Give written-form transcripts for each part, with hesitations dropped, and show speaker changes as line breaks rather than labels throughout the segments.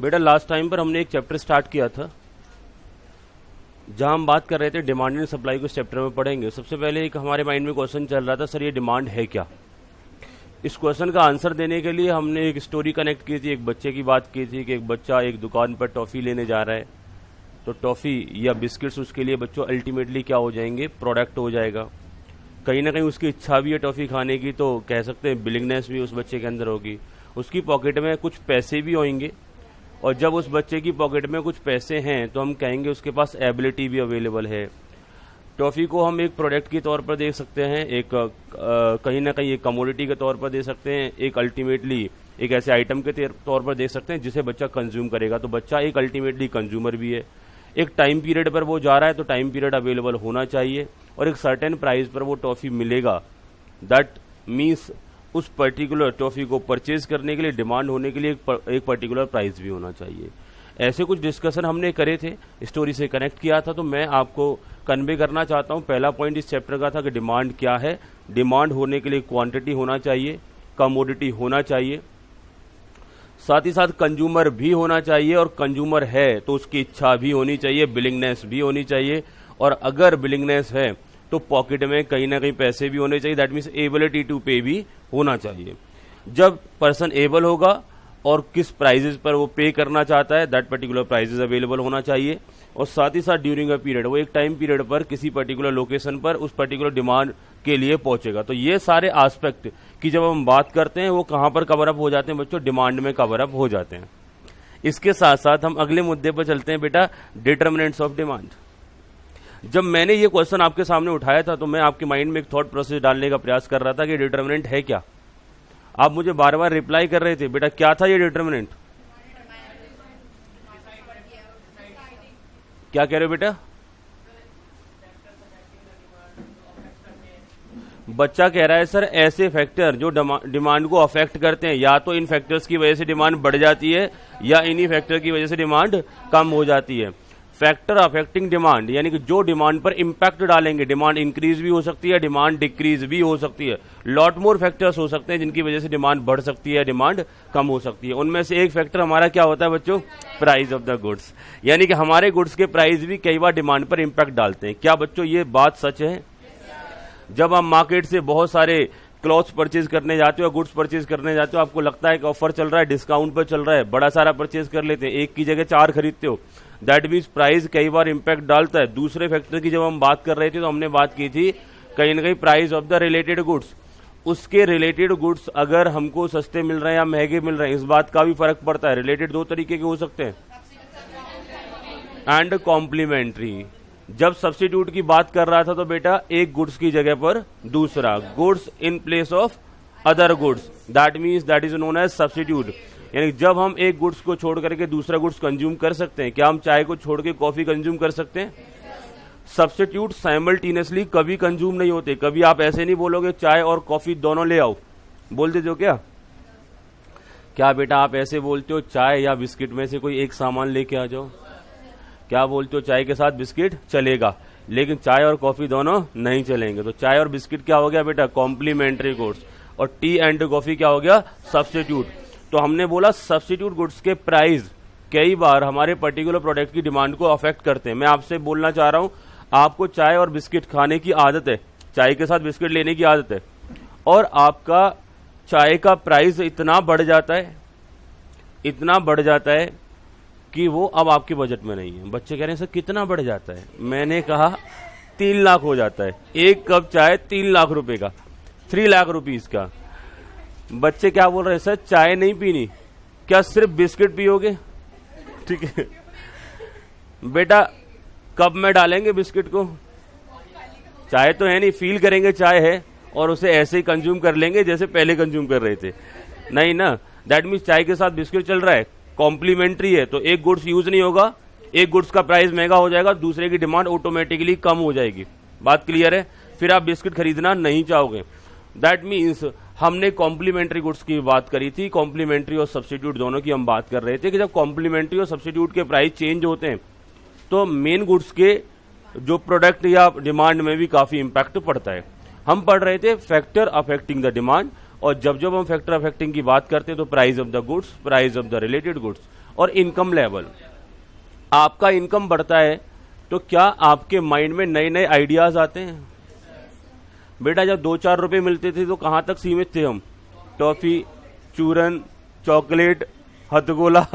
बेटा last time पर हमने एक चैप्टर स्टार्ट किया था जहां हम बात कर रहे थे डिमांड एंड सप्लाई को इस चैप्टर में पढ़ेंगे। सबसे पहले एक हमारे माइंड में क्वेश्चन चल रहा था, सर ये डिमांड है क्या। इस क्वेश्चन का आंसर देने के लिए हमने एक स्टोरी कनेक्ट की थी, एक बच्चे की बात की थी कि एक बच्चा एक दुकान पर टॉफी लेने जा रहा है, तो टॉफी या बिस्किट्स उसके लिए बच्चों अल्टीमेटली क्या हो जाएंगे, प्रोडक्ट हो जाएगा। कहीं ना कहीं उसकी इच्छा भी है टॉफी खाने की, तो कह सकते हैं बिलिंगनेस भी उस बच्चे के अंदर होगी। उसकी पॉकेट में कुछ पैसे भी होंगे, और जब उस बच्चे की पॉकेट में कुछ पैसे हैं तो हम कहेंगे उसके पास एबिलिटी भी अवेलेबल है। टॉफी को हम एक प्रोडक्ट के तौर पर देख सकते हैं, एक कहीं ना कहीं एक कमोडिटी के तौर पर देख सकते हैं, एक अल्टीमेटली एक ऐसे आइटम के तौर पर देख सकते हैं जिसे बच्चा कंज्यूम करेगा। तो बच्चा एक अल्टीमेटली कंज्यूमर भी है। एक टाइम पीरियड पर वो जा रहा है तो टाइम पीरियड अवेलेबल होना चाहिए, और एक सर्टेन प्राइस पर वो टॉफी मिलेगा। दैट मीन्स उस पर्टिकुलर टॉफी को परचेज करने के लिए, डिमांड होने के लिए एक पर्टिकुलर प्राइस भी होना चाहिए। ऐसे कुछ डिस्कशन हमने करे थे, स्टोरी से कनेक्ट किया था, तो मैं आपको कन्वे करना चाहता हूं। पहला पॉइंट इस चैप्टर का था कि डिमांड क्या है। डिमांड होने के लिए क्वांटिटी होना चाहिए, कमोडिटी होना चाहिए, साथ ही साथ कंज्यूमर भी होना चाहिए, और कंज्यूमर है तो उसकी इच्छा भी होनी चाहिए, बिलिंगनेस भी होनी चाहिए, और अगर बिलिंगनेस है तो पॉकेट में कहीं ना कहीं पैसे भी होने चाहिए। दैट मीन्स एबिलिटी टू पे भी होना चाहिए। जब पर्सन एबल होगा और किस प्राइजेस पर वो पे करना चाहता है, दैट पर्टिकुलर प्राइजेस अवेलेबल होना चाहिए, और साथ ही साथ ड्यूरिंग अ पीरियड वो एक टाइम पीरियड पर किसी पर्टिकुलर लोकेशन पर उस पर्टिकुलर डिमांड के लिए पहुंचेगा। तो ये सारे एस्पेक्ट की जब हम बात करते हैं वो कहां पर कवर अप हो जाते हैं बच्चों, डिमांड में कवर अप हो जाते हैं। इसके साथ साथ हम अगले मुद्दे पर चलते हैं बेटा, डिटर्मिनेंट्स ऑफ डिमांड। जब मैंने ये क्वेश्चन आपके सामने उठाया था तो मैं आपके माइंड में एक थॉट प्रोसेस डालने का प्रयास कर रहा था कि डिटर्मिनेंट है क्या। आप मुझे बार बार रिप्लाई कर रहे थे, बेटा क्या था ये डिटर्मिनेंट, क्या कह रहे हो बेटा। बच्चा कह रहा है सर ऐसे फैक्टर जो डिमांड को अफेक्ट करते हैं, या तो इन फैक्टर्स की वजह से डिमांड बढ़ जाती है या इन्हीं फैक्टर की वजह से डिमांड कम हो जाती है। फैक्टर अफेक्टिंग डिमांड यानी कि जो डिमांड पर इंपैक्ट डालेंगे, डिमांड इंक्रीज भी हो सकती है, डिमांड डिक्रीज भी हो सकती है। लॉट मोर फैक्टर्स हो सकते हैं जिनकी वजह से डिमांड बढ़ सकती है, डिमांड कम हो सकती है। उनमें से एक फैक्टर हमारा क्या होता है बच्चों, प्राइस ऑफ द गुड्स, यानी कि हमारे गुड्स के प्राइस भी कई बार डिमांड पर इंपैक्ट डालते हैं। क्या बच्चों ये बात सच है। जब हम मार्केट से बहुत सारे क्लॉथ्स परचेज करने जाते हो, गुड्स परचेज करने जाते हो, आपको लगता है कि ऑफर चल रहा है, डिस्काउंट पर चल रहा है, बड़ा सारा परचेज कर लेते हैं, एक की जगह 4 खरीदते हो। दैट मीन्स प्राइस कई बार इंपैक्ट डालता है। दूसरे फैक्टर की जब हम बात कर रहे थे तो हमने बात की थी कहीं ना कहीं price of the related goods. उसके रिलेटेड गुड्स अगर हमको सस्ते मिल रहे हैं या महंगे मिल रहे हैं, इस बात का भी फर्क पड़ता है। रिलेटेड दो तरीके के हो सकते हैं, एंड कॉम्प्लीमेंट्री। जब सब्स्टिट्यूट की बात कर रहा था तो बेटा एक गुड्स की जगह पर दूसरा, goods in place of other goods, that means that is known as substitute. यानी जब हम एक गुड्स को छोड़ करके दूसरा गुड्स कंज्यूम कर सकते हैं। क्या हम चाय को छोड़ के कॉफी कंज्यूम कर सकते हैं। सब्स्टिट्यूट साइमल्टेनियसली कभी कंज्यूम नहीं होते। कभी आप ऐसे नहीं बोलोगे चाय और कॉफी दोनों ले आओ, बोल देते हो क्या। क्या बेटा आप ऐसे बोलते हो चाय या बिस्किट में से कोई एक सामान लेके आ जाओ। क्या बोलते हो चाय के साथ बिस्किट चलेगा, लेकिन चाय और कॉफी दोनों नहीं चलेंगे। तो चाय और बिस्किट क्या हो गया बेटा, कॉम्प्लीमेंट्री गुड्स, और टी एंड कॉफी क्या हो गया, सब्स्टिट्यूट। तो हमने बोला सब्स्टिट्यूट गुड्स के प्राइस कई बार हमारे पर्टिकुलर प्रोडक्ट की डिमांड को अफेक्ट करते हैं। मैं आपसे बोलना चाह रहा हूं, आपको चाय और बिस्किट खाने की आदत है, चाय के साथ बिस्किट लेने की आदत है, और आपका चाय का प्राइस इतना बढ़ जाता है, इतना बढ़ जाता है कि वो अब आपके बजट में नहीं है। बच्चे कह रहे हैं सर कितना बढ़ जाता है। मैंने कहा 3 लाख हो जाता है। एक कप चाय 3 लाख रुपए का, 3 लाख रुपीज का। बच्चे क्या बोल रहे हैं, सर चाय नहीं पीनी, क्या सिर्फ बिस्किट पियोगे। ठीक है बेटा, कब में डालेंगे बिस्किट को, चाय तो है नहीं, फील करेंगे चाय है और उसे ऐसे ही कंज्यूम कर लेंगे जैसे पहले कंज्यूम कर रहे थे, नहीं ना। दैट मीन्स चाय के साथ बिस्किट चल रहा है, कॉम्प्लीमेंट्री है, तो एक गुड्स यूज नहीं होगा, एक गुड्स का प्राइस महंगा हो जाएगा, दूसरे की डिमांड ऑटोमेटिकली कम हो जाएगी। बात क्लियर है। फिर आप बिस्किट खरीदना नहीं चाहोगे। दैट मीन्स हमने कॉम्प्लीमेंट्री गुड्स की बात करी थी, कॉम्प्लीमेंट्री और सब्स्टिट्यूट दोनों की हम बात कर रहे थे कि जब कॉम्प्लीमेंट्री और सब्स्टिट्यूट के प्राइस चेंज होते हैं तो मेन गुड्स के जो प्रोडक्ट या डिमांड में भी काफी इंपैक्ट पड़ता है। हम पढ़ रहे थे फैक्टर अफेक्टिंग द डिमांड, और जब जब हम फैक्टर अफेक्टिंग की बात करते हैं तो price of the goods, price of the related goods, और इनकम लेवल। आपका इनकम बढ़ता है तो क्या आपके माइंड में नए नए आइडियाज आते हैं? बेटा जब 2-4 रुपए मिलते थे तो कहां तक सीमित थे हम? टॉफी, चूरन, चॉकलेट, हथगोला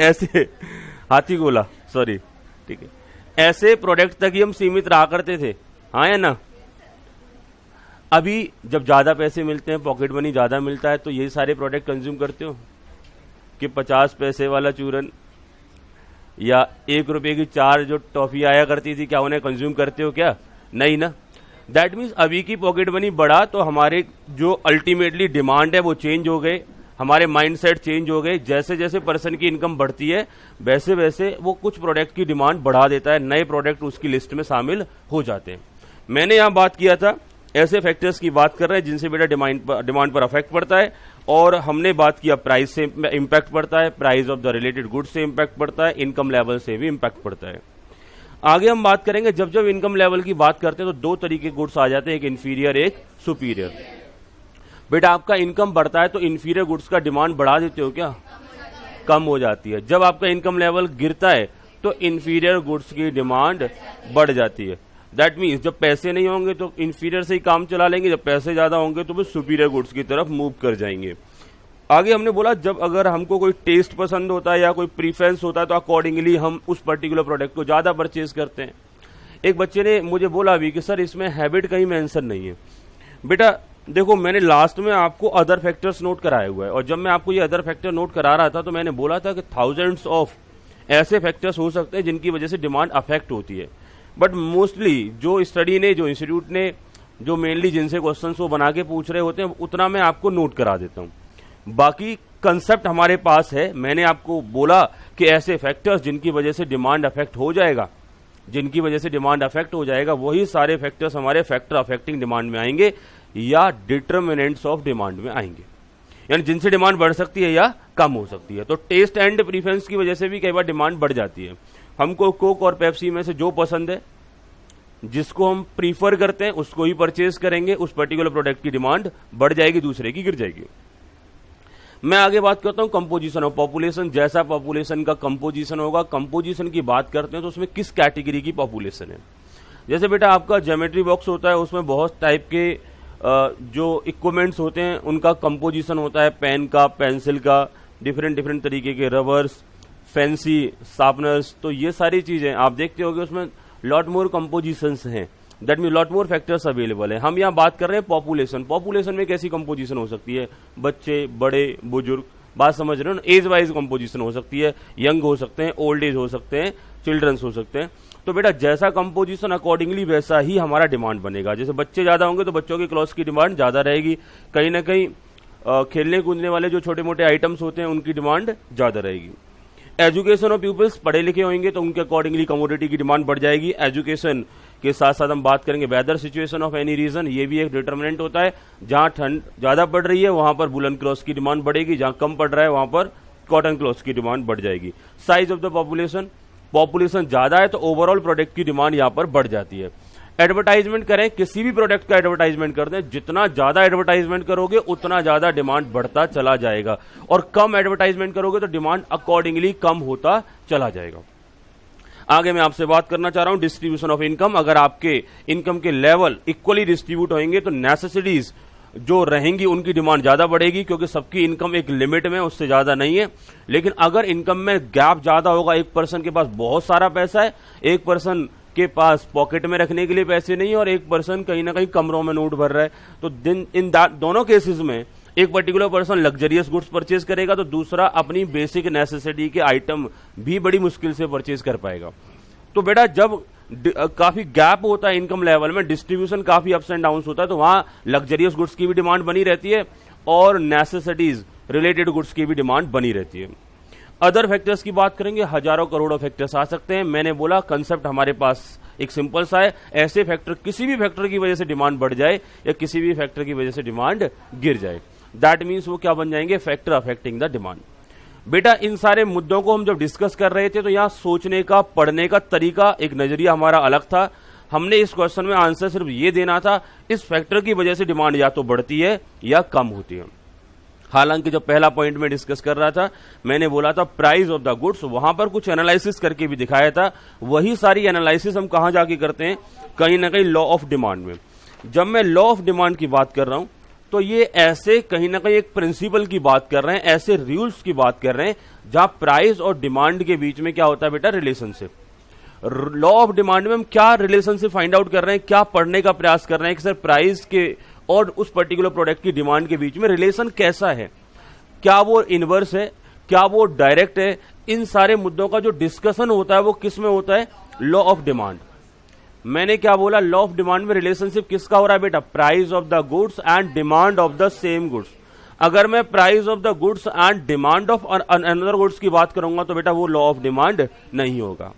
ऐसे, हाथी गोला, सॉरी, ठीक है, ऐसे प्रोडक्ट तक ही हम सीमित रहा करते थे, हाँ या ना? अभी जब ज्यादा पैसे मिलते हैं, पॉकेट मनी ज्यादा मिलता है, तो ये सारे प्रोडक्ट कंज्यूम करते हो कि 50 पैसे वाला चूरन या 1 रुपए की 4 जो टॉफी आया करती थी, क्या उन्हें कंज्यूम करते हो क्या? नहीं ना। दैट मीन्स अभी की पॉकेट मनी बढ़ा तो हमारे जो अल्टीमेटली डिमांड है वो चेंज हो गए, हमारे माइंडसेट चेंज हो गए। जैसे जैसे पर्सन की इनकम बढ़ती है वैसे वैसे वो कुछ प्रोडक्ट की डिमांड बढ़ा देता है, नए प्रोडक्ट उसकी लिस्ट में शामिल हो जाते हैं। मैंने यहां बात किया था ऐसे फैक्टर्स की बात कर रहे हैं जिनसे बेटा डिमांड पर अफेक्ट पड़ता है, और हमने बात किया प्राइस से इंपैक्ट पड़ता है, price of the related goods से इंपैक्ट पड़ता है, इनकम लेवल से भी इंपैक्ट पड़ता है। आगे हम बात करेंगे, जब जब इनकम लेवल की बात करते हैं तो 2 तरीके गुड्स आ जाते हैं, एक इंफीरियर एक सुपीरियर। बेटा आपका इनकम बढ़ता है तो इंफीरियर गुड्स का डिमांड बढ़ा देते हो क्या? कम हो जाती है। जब आपका इनकम लेवल गिरता है तो इंफीरियर गुड्स की डिमांड बढ़ जाती है। दैट मीन्स जब पैसे नहीं होंगे तो इंफीरियर से ही काम चला लेंगे, जब पैसे ज्यादा होंगे तो वो सुपीरियर गुड्स की तरफ मूव कर जाएंगे। आगे हमने बोला जब अगर हमको कोई टेस्ट पसंद होता है या कोई प्रीफरेंस होता है तो अकॉर्डिंगली हम उस पर्टिकुलर प्रोडक्ट को ज्यादा परचेज करते हैं। एक बच्चे ने मुझे बोला अभी कि सर इसमें हैबिट कहीं मेंशन नहीं है। बेटा देखो मैंने लास्ट में आपको अदर फैक्टर्स नोट कराया हुआ है, और जब मैं आपको ये अदर फैक्टर नोट करा रहा था तो मैंने बोला था कि थाउजेंड्स ऑफ ऐसे फैक्टर्स हो सकते हैं जिनकी वजह से डिमांड अफेक्ट होती है। बट मोस्टली जो स्टडी ने, जो इंस्टीट्यूट ने, जो मेनली जिनसे क्वेश्चन वो बना के पूछ रहे होते हैं उतना मैं आपको नोट करा देता हूं। बाकी कंसेप्ट हमारे पास है। मैंने आपको बोला कि ऐसे फैक्टर्स जिनकी वजह से डिमांड अफेक्ट हो जाएगा, जिनकी वजह से डिमांड अफेक्ट हो जाएगा, वही सारे फैक्टर्स हमारे फैक्टर अफेक्टिंग डिमांड में आएंगे या डिटर्मिनेंट्स ऑफ डिमांड में आएंगे, यानी जिनसे डिमांड बढ़ सकती है या कम हो सकती है। तो टेस्ट एंड प्रीफरेंस की वजह से भी कई बार डिमांड बढ़ जाती है। हमको कोक और पेप्सी में से जो पसंद है, जिसको हम प्रीफर करते हैं उसको ही परचेज करेंगे, उस पर्टिकुलर प्रोडक्ट की डिमांड बढ़ जाएगी, दूसरे की गिर जाएगी। मैं आगे बात करता हूं कंपोजिशन ऑफ पॉपुलेशन। जैसा पॉपुलेशन का कंपोजिशन होगा, कंपोजिशन की बात करते हैं तो उसमें किस कैटेगरी की पॉपुलेशन है। जैसे बेटा आपका ज्योमेट्री बॉक्स होता है, उसमें बहुत टाइप के जो इक्विपमेंट्स होते हैं उनका कंपोजिशन होता है, पेन का, पेंसिल का, डिफरेंट तरीके के रबर्स, फैंसी शार्पनर्स, तो ये सारी चीजें आप देखते होंगे उसमें लॉट मोर कंपोजिशंस हैं। That mean lot more factors available है। हम यहाँ बात कर रहे हैं पॉपुलेशन। पॉपुलेशन में कैसी कंपोजिशन हो सकती है? बच्चे, बड़े, बुजुर्ग, बात समझ रहे हो ना? एज वाइज कंपोजिशन हो सकती है, यंग हो सकते हैं, ओल्ड एज हो सकते हैं, चिल्ड्रंस हो सकते हैं। तो बेटा जैसा कंपोजिशन अकॉर्डिंगली वैसा ही हमारा डिमांड बनेगा। जैसे बच्चे ज्यादा होंगे तो बच्चों के क्लॉथ्स की डिमांड ज्यादा रहेगी, कहीं ना कहीं खेलने कूदने वाले जो छोटे मोटे आइटम्स होते हैं उनकी डिमांड ज्यादा रहेगी। एजुकेशन ऑफ पीपल्स, पढ़े लिखे होंगे तो उनके अकॉर्डिंगली कमोडिटी की डिमांड बढ़ जाएगी। एजुकेशन के साथ साथ हम बात करेंगे weather situation of any region, ये भी एक डिटर्मिनेंट होता है। जहां ठंड ज्यादा पड़ रही है वहां पर वुलन क्लॉथ्स की डिमांड बढ़ेगी, जहां कम पड़ रहा है वहां पर कॉटन क्लॉथ्स की डिमांड बढ़ जाएगी। Size of the population, population ज्यादा है तो ओवरऑल प्रोडक्ट की डिमांड यहां पर बढ़ जाती है। एडवर्टाइजमेंट करें, किसी भी प्रोडक्ट का एडवर्टाइजमेंट कर दें, जितना ज्यादा एडवर्टाइजमेंट करोगे उतना ज्यादा डिमांड बढ़ता चला जाएगा, और कम एडवर्टाइजमेंट करोगे तो डिमांड अकॉर्डिंगली कम होता चला जाएगा। आगे मैं आपसे बात करना चाह रहा हूं डिस्ट्रीब्यूशन ऑफ इनकम। अगर आपके इनकम के लेवल इक्वली डिस्ट्रीब्यूट होंगे तो नेसेसिटीज जो रहेंगी उनकी डिमांड ज्यादा बढ़ेगी, क्योंकि सबकी इनकम एक लिमिट में, उससे ज्यादा नहीं है। लेकिन अगर इनकम में गैप ज्यादा होगा, एक पर्सन के पास बहुत सारा पैसा है, एक पर्सन के पास पॉकेट में रखने के लिए पैसे नहीं है, और एक पर्सन कहीं ना कहीं कमरों में नोट भर रहा है, तो इन दोनों केसेस में एक particular person luxurious goods purchase करेगा तो दूसरा अपनी बेसिक नेसेसिटी के आइटम भी बड़ी मुश्किल से परचेज कर पाएगा। तो बेटा जब काफी गैप होता है इनकम लेवल में, डिस्ट्रीब्यूशन काफी अप्स एंड डाउन्स होता है, तो वहां लग्जरियस गुड्स की भी डिमांड बनी रहती है और नेसेसिटीज रिलेटेड गुड्स की भी डिमांड बनी रहती है। अदर फैक्टर्स की बात करेंगे, हजारों करोड़ों फैक्टर्स आ सकते हैं। मैंने बोला कंसेप्ट हमारे पास एक सिंपल सा है, ऐसे फैक्टर, किसी भी फैक्टर की वजह से डिमांड बढ़ जाए या किसी भी फैक्टर की वजह से डिमांड गिर जाए, दैट मीन्स वो क्या बन जाएंगे? Factor affecting the demand. बेटा इन सारे मुद्दों को हम जब डिस्कस कर रहे थे तो यहां सोचने का, पढ़ने का तरीका, एक नजरिया हमारा अलग था। हमने इस क्वेश्चन में आंसर सिर्फ ये देना था, इस फैक्टर की वजह से डिमांड या तो बढ़ती है या कम होती है। हालांकि जब पहला पॉइंट में डिस्कस कर रहा था मैंने बोला था प्राइस ऑफ द गुड्स, वहां पर कुछ एनालिसिस करके भी दिखाया था। वही सारी एनालिसिस हम कहां जाके करते हैं, कहीं ना कहीं लॉ ऑफ डिमांड में। जब मैं लॉ ऑफ डिमांड की बात कर रहा हूं तो ये ऐसे कहीं ना कहीं एक प्रिंसिपल की बात कर रहे हैं, ऐसे रूल्स की बात कर रहे हैं जहां प्राइस और डिमांड के बीच में क्या होता है बेटा, रिलेशनशिप। लॉ ऑफ डिमांड में हम क्या रिलेशनशिप फाइंड आउट कर रहे हैं, क्या पढ़ने का प्रयास कर रहे हैं कि सर प्राइस के और उस पर्टिकुलर प्रोडक्ट की डिमांड के बीच में रिलेशन कैसा है, क्या वो इनवर्स है, क्या वो डायरेक्ट है। इन सारे मुद्दों का जो डिस्कशन होता है वो किस में होता है, लॉ ऑफ डिमांड। मैंने क्या बोला, लॉ ऑफ डिमांड में रिलेशनशिप किसका हो रहा है बेटा, price of the goods and demand of the same goods. अगर मैं price of the goods and demand of another goods की बात करूंगा तो बेटा वो लॉ ऑफ डिमांड नहीं होगा।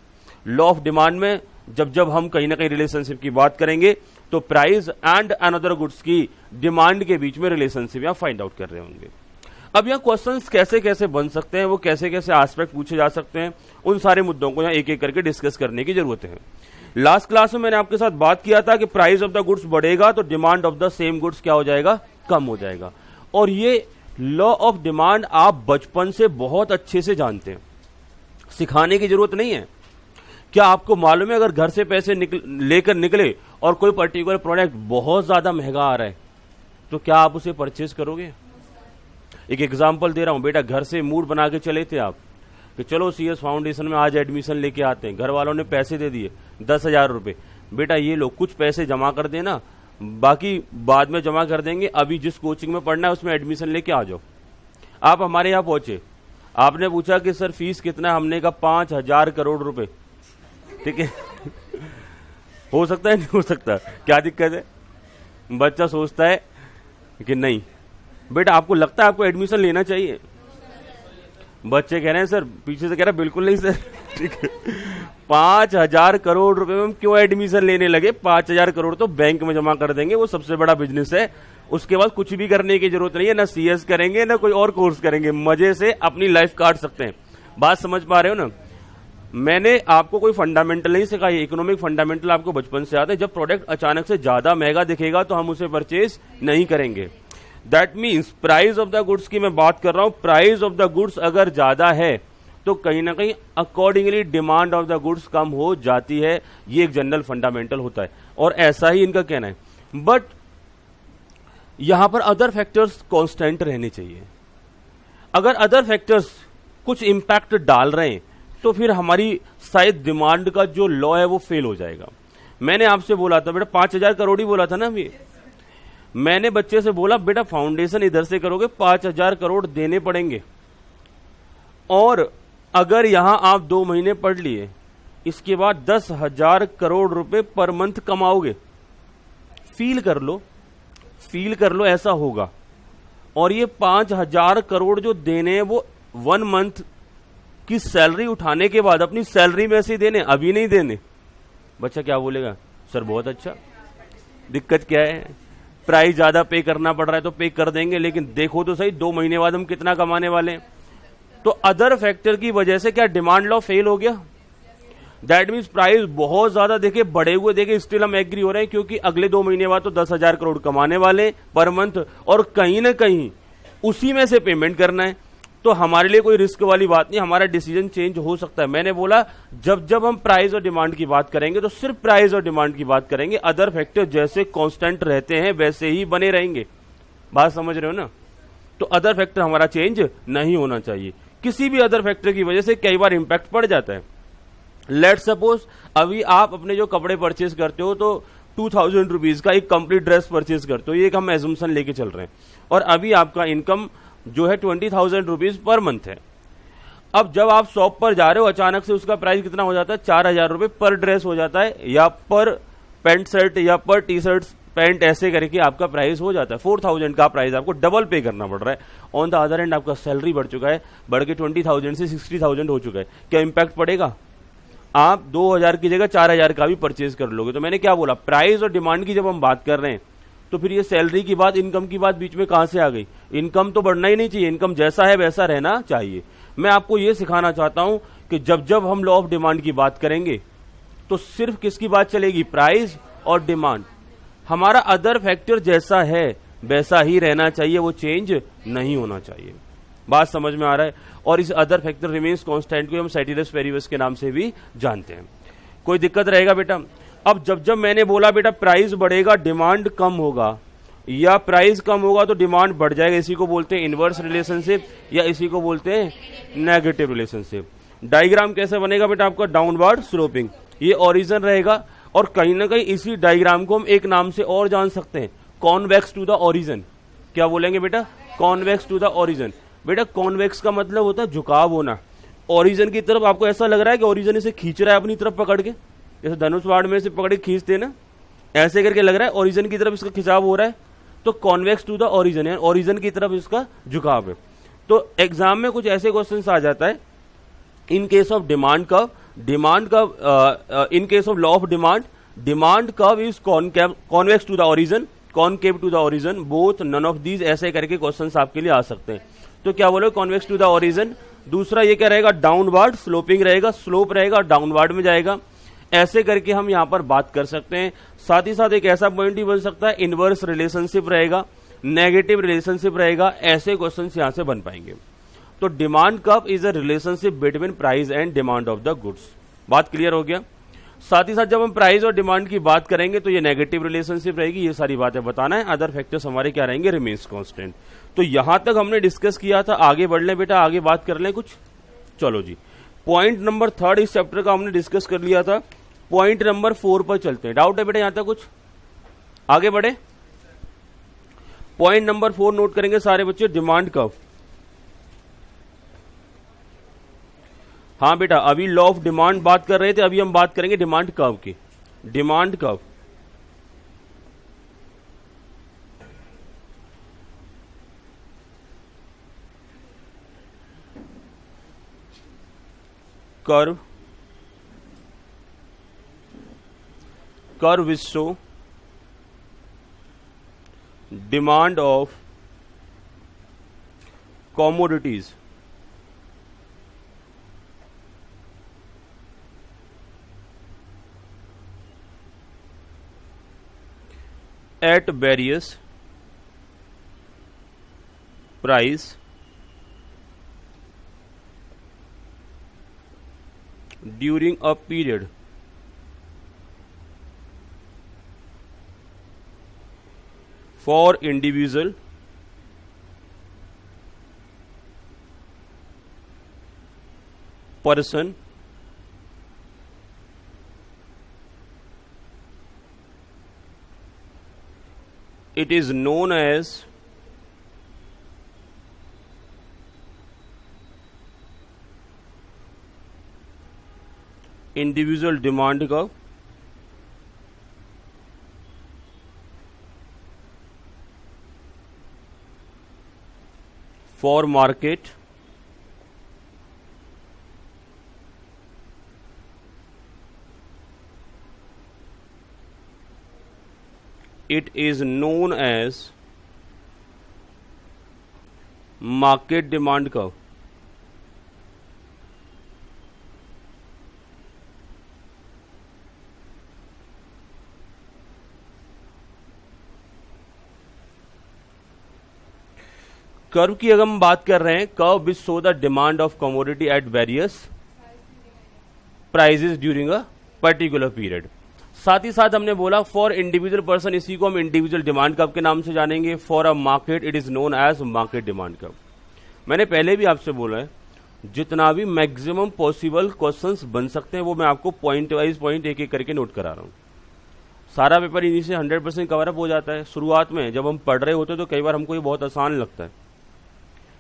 लॉ ऑफ डिमांड में जब हम कहीं ना कहीं रिलेशनशिप की बात करेंगे तो प्राइस एंड अनदर गुड्स की डिमांड के बीच में रिलेशनशिप यहां फाइंड आउट कर रहे होंगे। अब यहां क्वेश्चंस कैसे कैसे बन सकते हैं, वो कैसे कैसे एस्पेक्ट पूछे जा सकते हैं, उन सारे मुद्दों को यहां एक एक करके डिस्कस करने की जरूरत है। लास्ट क्लास में मैंने आपके साथ बात किया था कि प्राइस ऑफ द गुड्स बढ़ेगा तो demand of the same goods क्या हो जाएगा, कम हो जाएगा। और ये लॉ ऑफ डिमांड आप बचपन से बहुत अच्छे से जानते हैं, सिखाने की जरूरत नहीं है। क्या आपको मालूम है अगर घर से पैसे लेकर निकले और कोई पर्टिकुलर प्रोडक्ट बहुत ज्यादा महंगा आ रहा है तो क्या आप उसे परचेज करोगे? एक एग्जांपल दे रहा हूं बेटा, घर से मूड बना के चले थे आप कि चलो सीएस फाउंडेशन में आज एडमिशन लेके आते हैं, घर वालों ने पैसे दे दिए 10,000 रुपए, बेटा ये लो कुछ पैसे जमा कर देना, बाकी बाद में जमा कर देंगे, अभी जिस कोचिंग में पढ़ना है उसमें एडमिशन लेके आ जाओ। आप हमारे यहाँ पहुंचे, आपने पूछा कि सर फीस कितना है, हमने कहा 5,000 करोड़ रुपए, ठीक है हो सकता है नहीं हो सकता, क्या दिक्कत है? बच्चा सोचता है कि नहीं बेटा आपको लगता है आपको एडमिशन लेना चाहिए, बच्चे कह रहे हैं सर, पीछे से कह रहा है बिल्कुल नहीं सर, ठीक है 5,000 करोड़ रुपए में हम क्यों एडमिशन लेने लगे, 5,000 करोड़ तो बैंक में जमा कर देंगे, वो सबसे बड़ा बिजनेस है, उसके बाद कुछ भी करने की जरूरत नहीं है, ना सीएस करेंगे ना कोई और कोर्स करेंगे, मजे से अपनी लाइफ काट सकते हैं। बात समझ पा रहे हो ना? मैंने आपको कोई फंडामेंटल नहीं सिखाई, इकोनॉमिक फंडामेंटल आपको बचपन से आता है। जब प्रोडक्ट अचानक से ज्यादा महंगा दिखेगा तो हम उसे परचेज नहीं करेंगे। That means price of the goods की मैं बात कर रहा हूं, प्राइस ऑफ द गुड्स अगर ज्यादा है तो कहीं ना कहीं accordingly demand of the goods कम हो जाती है। ये एक जनरल फंडामेंटल होता है और ऐसा ही इनका कहना है। बट यहां पर अदर फैक्टर्स कांस्टेंट रहने चाहिए। अगर अदर फैक्टर्स कुछ इंपैक्ट डाल रहे हैं तो फिर हमारी शायद डिमांड का जो लॉ है वो फेल हो जाएगा। मैंने आपसे बोला था बेटा 5,000 करोड़ ही बोला था ना अभी, मैंने बच्चे से बोला बेटा फाउंडेशन इधर से करोगे 5,000 करोड़ देने पड़ेंगे, और अगर यहां आप 2 महीने पढ़ लिए इसके बाद 10,000 करोड़ रुपए पर मंथ कमाओगे। फील कर लो ऐसा होगा। और ये 5,000 करोड़ जो देने हैं वो 1 मंथ की सैलरी उठाने के बाद अपनी सैलरी में से देने, अभी नहीं देने। बच्चा क्या बोलेगा, सर बहुत अच्छा, दिक्कत क्या है, प्राइस ज्यादा पे करना पड़ रहा है तो पे कर देंगे, लेकिन देखो तो सही 2 महीने बाद हम कितना कमाने वाले हैं। तो अदर फैक्टर की वजह से क्या डिमांड लॉ फेल हो गया? दैट मीन्स प्राइस बहुत ज्यादा देखे बढ़े हुए देखे स्टिल हम एग्री हो रहे हैं, क्योंकि अगले 2 महीने बाद तो 10,000 करोड़ कमाने वाले पर मंथ, और कहीं ना कहीं उसी में से पेमेंट करना है। तो हमारे लिए कोई रिस्क वाली बात नहीं, हमारा डिसीजन चेंज हो सकता है। मैंने बोला जब हम प्राइस और डिमांड की बात करेंगे तो सिर्फ प्राइस और डिमांड की बात करेंगे, अदर फैक्टर जैसे कांस्टेंट रहते हैं वैसे ही बने रहेंगे। बात समझ रहे हो ना? तो अदर फैक्टर हमारा चेंज नहीं होना चाहिए। किसी भी अदर फैक्टर की वजह से कई बार इंपैक्ट पड़ जाता है। लेट्स सपोज अभी आप अपने जो कपड़े परचेज करते हो तो 2,000 रुपीज का एक कंप्लीट ड्रेस परचेज करते हो, ये एक हम एजम्पशन लेके चल रहे हैं, और अभी आपका इनकम जो है 20,000 रुपीज पर मंथ है। अब जब आप शॉप पर जा रहे हो अचानक से उसका प्राइस कितना हो जाता है, 4,000 रुपए पर ड्रेस हो जाता है, या पर पैंट शर्ट या पर टी शर्ट पैंट, ऐसे करके आपका प्राइस हो जाता है 4,000 का प्राइस आपको डबल पे करना पड़ रहा है। ऑन द अदर एंड आपका सैलरी बढ़ चुका है, बढ़ के 20,000 से 60,000 हो चुका है। क्या इंपैक्ट पड़ेगा? आप 2,000 की जगह 4,000 का भी परचेज कर लोगे। तो मैंने क्या बोला, प्राइस और डिमांड की जब हम बात कर रहे हैं तो फिर ये सैलरी की बात, इनकम की बात बीच में कहां से आ गई? इनकम तो बढ़ना ही नहीं चाहिए, इनकम जैसा है वैसा रहना चाहिए। मैं आपको ये सिखाना चाहता हूं कि जब हम लॉ ऑफ डिमांड की बात करेंगे तो सिर्फ किसकी बात चलेगी, प्राइस और डिमांड। हमारा अदर फैक्टर जैसा है वैसा ही रहना चाहिए, वो चेंज नहीं होना चाहिए। बात समझ में आ रहा है? और इस अदर फैक्टर रिमेन्स कांस्टेंट को हम सेटिलस पेरिवस के नाम से भी जानते हैं। कोई दिक्कत रहेगा बेटा? अब जब मैंने बोला बेटा प्राइस बढ़ेगा डिमांड कम होगा, या प्राइस कम होगा तो डिमांड बढ़ जाएगा, इसी को बोलते हैं इनवर्स रिलेशनशिप या इसी को बोलते हैं नेगेटिव रिलेशनशिप। डायग्राम कैसे बनेगा बेटा आपका? डाउनवर्ड स्लोपिंग, ये ओरिजिन रहेगा और कहीं ना कहीं इसी डायग्राम को हम एक नाम से और जान सकते हैं, कॉन्वेक्स टू द ओरिजिन। क्या बोलेंगे बेटा? Convex to the origin. बेटा कॉन्वेक्स का मतलब होता है झुकाव होना ओरिजिन की तरफ। आपको ऐसा लग रहा है कि ओरिजिन इसे खींच रहा है अपनी तरफ पकड़ के, जैसे धनुष बाण में से पकड़ के खींचते ना, ऐसे करके लग रहा है ओरिजिन की तरफ इसका खिंचाव हो रहा है, तो कॉन्वेक्स टू द ओरिजिन है, ओरिजिन की तरफ इसका झुकाव है। तो एग्जाम में कुछ ऐसे क्वेश्चंस आ जाता है, in case of demand curve, in case of law of demand curve is convex to the origin, concave to the origin, both, none of these, ऐसे करके क्वेश्चंस आपके लिए आ सकते हैं। तो क्या बोलो? Convex to the origin. दूसरा ये क्या रहेगा? डाउनवर्ड स्लोपिंग रहेगा, स्लोप रहेगा डाउनवर्ड में जाएगा, ऐसे करके हम यहां पर बात कर सकते हैं। साथ ही साथ एक ऐसा पॉइंट भी बन सकता है, इनवर्स रिलेशनशिप रहेगा, नेगेटिव रिलेशनशिप रहेगा, ऐसे क्वेश्चंस यहां से बन पाएंगे। तो demand curve is a relationship between price and demand of the goods. बात क्लियर हो गया? साथ ही साथ जब हम प्राइस और डिमांड की बात करेंगे तो ये नेगेटिव रिलेशनशिप रहेगी, ये सारी बातें बताना है। अदर फैक्टर्स हमारे क्या रहेंगे? Remains constant. तो यहां तक हमने डिस्कस किया था, आगे बढ़ लें बेटा, आगे बात कर लें कुछ। चलो जी, पॉइंट नंबर 3 इस चैप्टर का हमने डिस्कस कर लिया था, पॉइंट नंबर 4 पर चलते हैं। डाउट है बेटा यहां तक कुछ? आगे बढ़े। पॉइंट नंबर 4 नोट करेंगे सारे बच्चे, डिमांड कर्व। हाँ बेटा, अभी लॉ ऑफ डिमांड बात कर रहे थे, अभी हम बात करेंगे डिमांड कर्व की। Demand curve, curve is show demand of commodities at various price during a period for individual person it is known as individual demand curve. For market it is known as market demand curve. Curve की अगर हम बात कर रहे हैं, curve which show the demand of commodity at various prices during a particular period. साथ ही साथ हमने बोला फॉर इंडिविजुअल पर्सन, इसी को हम इंडिविजुअल डिमांड कर्व के नाम से जानेंगे। For a market it is known as market demand curve. मैंने पहले भी आपसे बोला है, जितना भी मैक्सिमम पॉसिबल क्वेश्चंस बन सकते हैं वो मैं आपको पॉइंट वाइज पॉइंट एक एक करके नोट करा रहा हूं। सारा पेपर इन्हीं से 100% कवर अप हो जाता है। शुरुआत में जब हम पढ़ रहे होते हैं तो कई बार हमको ये बहुत आसान लगता है,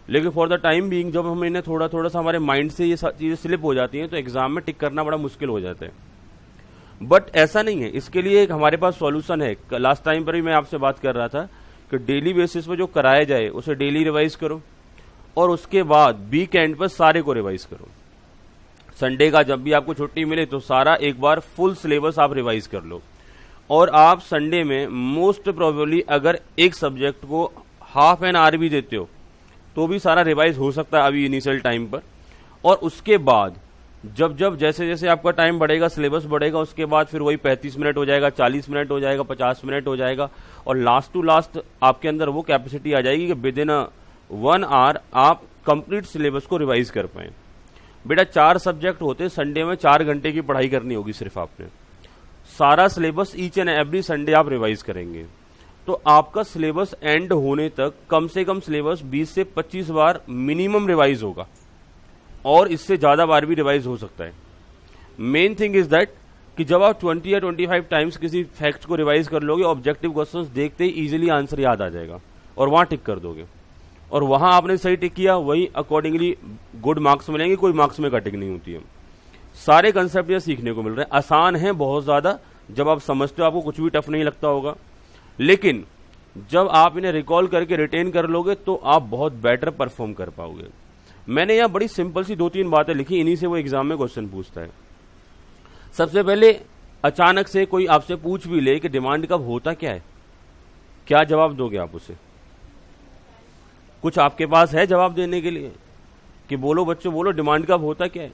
लेकिन फॉर द टाइम बीइंग जब हम इन्हें थोड़ा थोड़ा सा हमारे माइंड से ये चीजें स्लिप हो जाती हैं तो एग्जाम में टिक करना बड़ा मुश्किल हो जाता है। बट ऐसा नहीं है, इसके लिए एक हमारे पास सॉल्यूशन है। लास्ट टाइम पर भी मैं आपसे बात कर रहा था कि डेली बेसिस पर जो कराया जाए उसे डेली रिवाइज करो और उसके बाद वीकेंड पर सारे को रिवाइज करो। संडे का जब भी आपको छुट्टी मिले तो सारा एक बार फुल सिलेबस आप रिवाइज कर लो। और आप संडे में मोस्ट प्रोबेबली अगर एक सब्जेक्ट को हाफ एन आवर भी देते हो तो भी सारा रिवाइज हो सकता है अभी इनिशियल टाइम पर। और उसके बाद जब जब जैसे जैसे आपका टाइम बढ़ेगा, सिलेबस बढ़ेगा, उसके बाद फिर वही 35 मिनट हो जाएगा, 40 मिनट हो जाएगा, 50 मिनट हो जाएगा, और लास्ट टू लास्ट आपके अंदर वो कैपेसिटी आ जाएगी कि विद इन 1 आवर आप कंप्लीट सिलेबस को रिवाइज कर पाए। बेटा 4 सब्जेक्ट होते, संडे में 4 घंटे की पढ़ाई करनी होगी सिर्फ आपने। सारा syllabus each and every Sunday आप रिवाइज करेंगे तो आपका सिलेबस एंड होने तक कम से कम सिलेबस 20 से 25 बार मिनिमम रिवाइज होगा, और इससे ज्यादा बार भी रिवाइज हो सकता है। मेन थिंग इज दैट कि जब आप 20 या 25 टाइम्स किसी फैक्ट को रिवाइज कर लोगे, ऑब्जेक्टिव क्वेश्चंस देखते ही इजीली आंसर याद आ जाएगा और वहां टिक कर दोगे, और वहां आपने सही टिक किया, वही अकॉर्डिंगली गुड मार्क्स मिलेंगे, कोई मार्क्स में कटिंग नहीं होती है। सारे कंसेप्ट ये सीखने को मिल रहे हैं, आसान है बहुत ज्यादा, जब आप समझते हो आपको कुछ भी टफ नहीं लगता होगा, लेकिन जब आप इन्हें रिकॉल करके रिटेन कर लोगे तो आप बहुत बेटर परफॉर्म कर पाओगे। मैंने यहां बड़ी सिंपल सी 2-3 बातें लिखी, इन्हीं से वो एग्जाम में क्वेश्चन पूछता है। सबसे पहले अचानक से कोई आपसे पूछ भी ले कि डिमांड कब होता क्या है, क्या जवाब दोगे आप उसे? कुछ आपके पास है जवाब देने के लिए कि बोलो बच्चों बोलो डिमांड कब होता क्या है?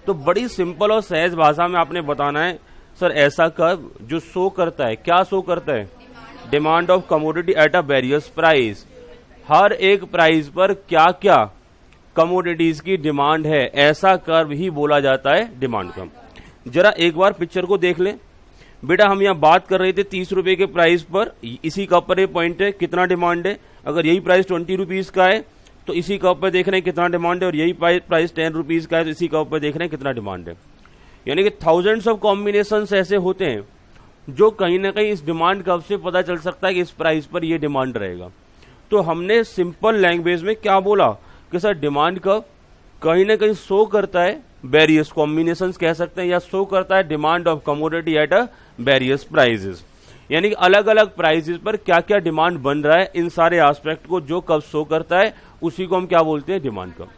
तो बड़ी सिंपल और सहज भाषा में आपने बताना है सर ऐसा कब जो शो करता है, क्या शो करता है? Demand of commodity at a various price. हर एक प्राइस पर क्या क्या कमोडिटीज की डिमांड है, ऐसा कर्व ही बोला जाता है डिमांड कर्व। जरा एक बार पिक्चर को देख लें बेटा, हम यहाँ बात कर रहे थे 30 रुपए के प्राइस पर, इसी कप पर ये पॉइंट है, कितना डिमांड है। अगर यही प्राइस 20 रुपीज का है तो इसी कप पर देख रहे हैं कितना डिमांड है, और यही प्राइस 10 रुपीज का है तो इसी कप पर देख रहे हैं कितना डिमांड है। यानी कि थाउजेंड्स ऑफ कॉम्बिनेशन ऐसे होते हैं जो कहीं ना कहीं इस डिमांड कर्व से पता चल सकता है कि इस प्राइस पर ये डिमांड रहेगा। तो हमने सिंपल लैंग्वेज में क्या बोला कि सर डिमांड कर्व कहीं ना कहीं शो करता है वेरियस कॉम्बिनेशंस कह सकते हैं, या शो करता है demand of commodity at a various prices. यानी कि अलग अलग प्राइसेस पर क्या क्या डिमांड बन रहा है, इन सारे एस्पेक्ट को जो कब शो करता है उसी को हम क्या बोलते हैं? Demand curve.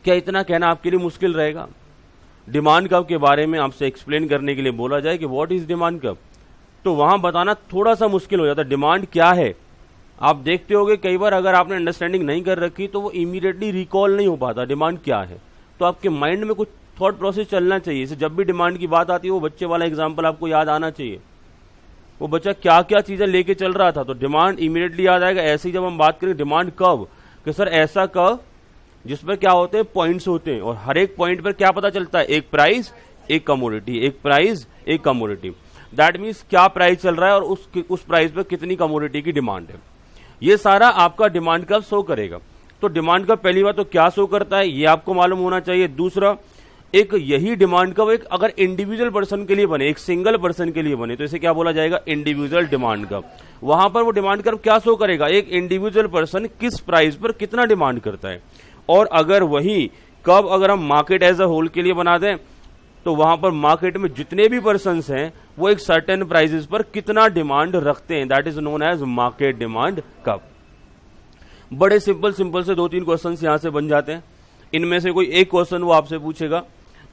क्या इतना कहना आपके लिए मुश्किल रहेगा? डिमांड कर्व के बारे में आपसे एक्सप्लेन करने के लिए बोला जाए कि व्हाट इज डिमांड कर्व, तो वहां बताना थोड़ा सा मुश्किल हो जाता है। डिमांड क्या है आप देखते होगे कई बार, अगर आपने अंडरस्टैंडिंग नहीं कर रखी तो वो इमीडिएटली रिकॉल नहीं हो पाता डिमांड क्या है। तो आपके माइंड में कुछ थॉट प्रोसेस चलना चाहिए। इसे जब भी डिमांड की बात आती है वो बच्चे वाला एग्जाम्पल आपको याद आना चाहिए, वो बच्चा क्या क्या चीजें लेके चल रहा था, तो डिमांड इमीडिएटली याद आएगा। ऐसे ही जब हम बात करें डिमांड कर्व कि सर ऐसा कर्व जिसमें क्या होते हैं? पॉइंट्स होते हैं, और हर एक पॉइंट पर क्या पता चलता है? एक प्राइस एक कमोडिटी, एक प्राइस एक कमोडिटी। दैट मीन्स क्या प्राइस चल रहा है और उस प्राइस पर कितनी कमोडिटी की डिमांड है, ये सारा आपका डिमांड कर्व शो करेगा। तो डिमांड कर्व पहली बात तो क्या शो करता है ये आपको मालूम होना चाहिए। दूसरा, एक यही डिमांड कर्व एक अगर इंडिविजुअल पर्सन के लिए बने, एक सिंगल पर्सन के लिए बने, तो इसे क्या बोला जाएगा? Individual demand curve. वहां पर वो डिमांड कर्व क्या शो करेगा? एक इंडिविजुअल पर्सन किस प्राइस पर कितना डिमांड करता है। और अगर वही कर्व अगर हम मार्केट एज अ होल के लिए बना दें तो वहां पर मार्केट में जितने भी पर्सन्स हैं वो एक सर्टेन प्राइसेस पर कितना डिमांड रखते हैं, that is known as market demand curve. बड़े सिंपल से 2-3 क्वेश्चन यहां से बन जाते हैं। इनमें से कोई एक क्वेश्चन वो आपसे पूछेगा,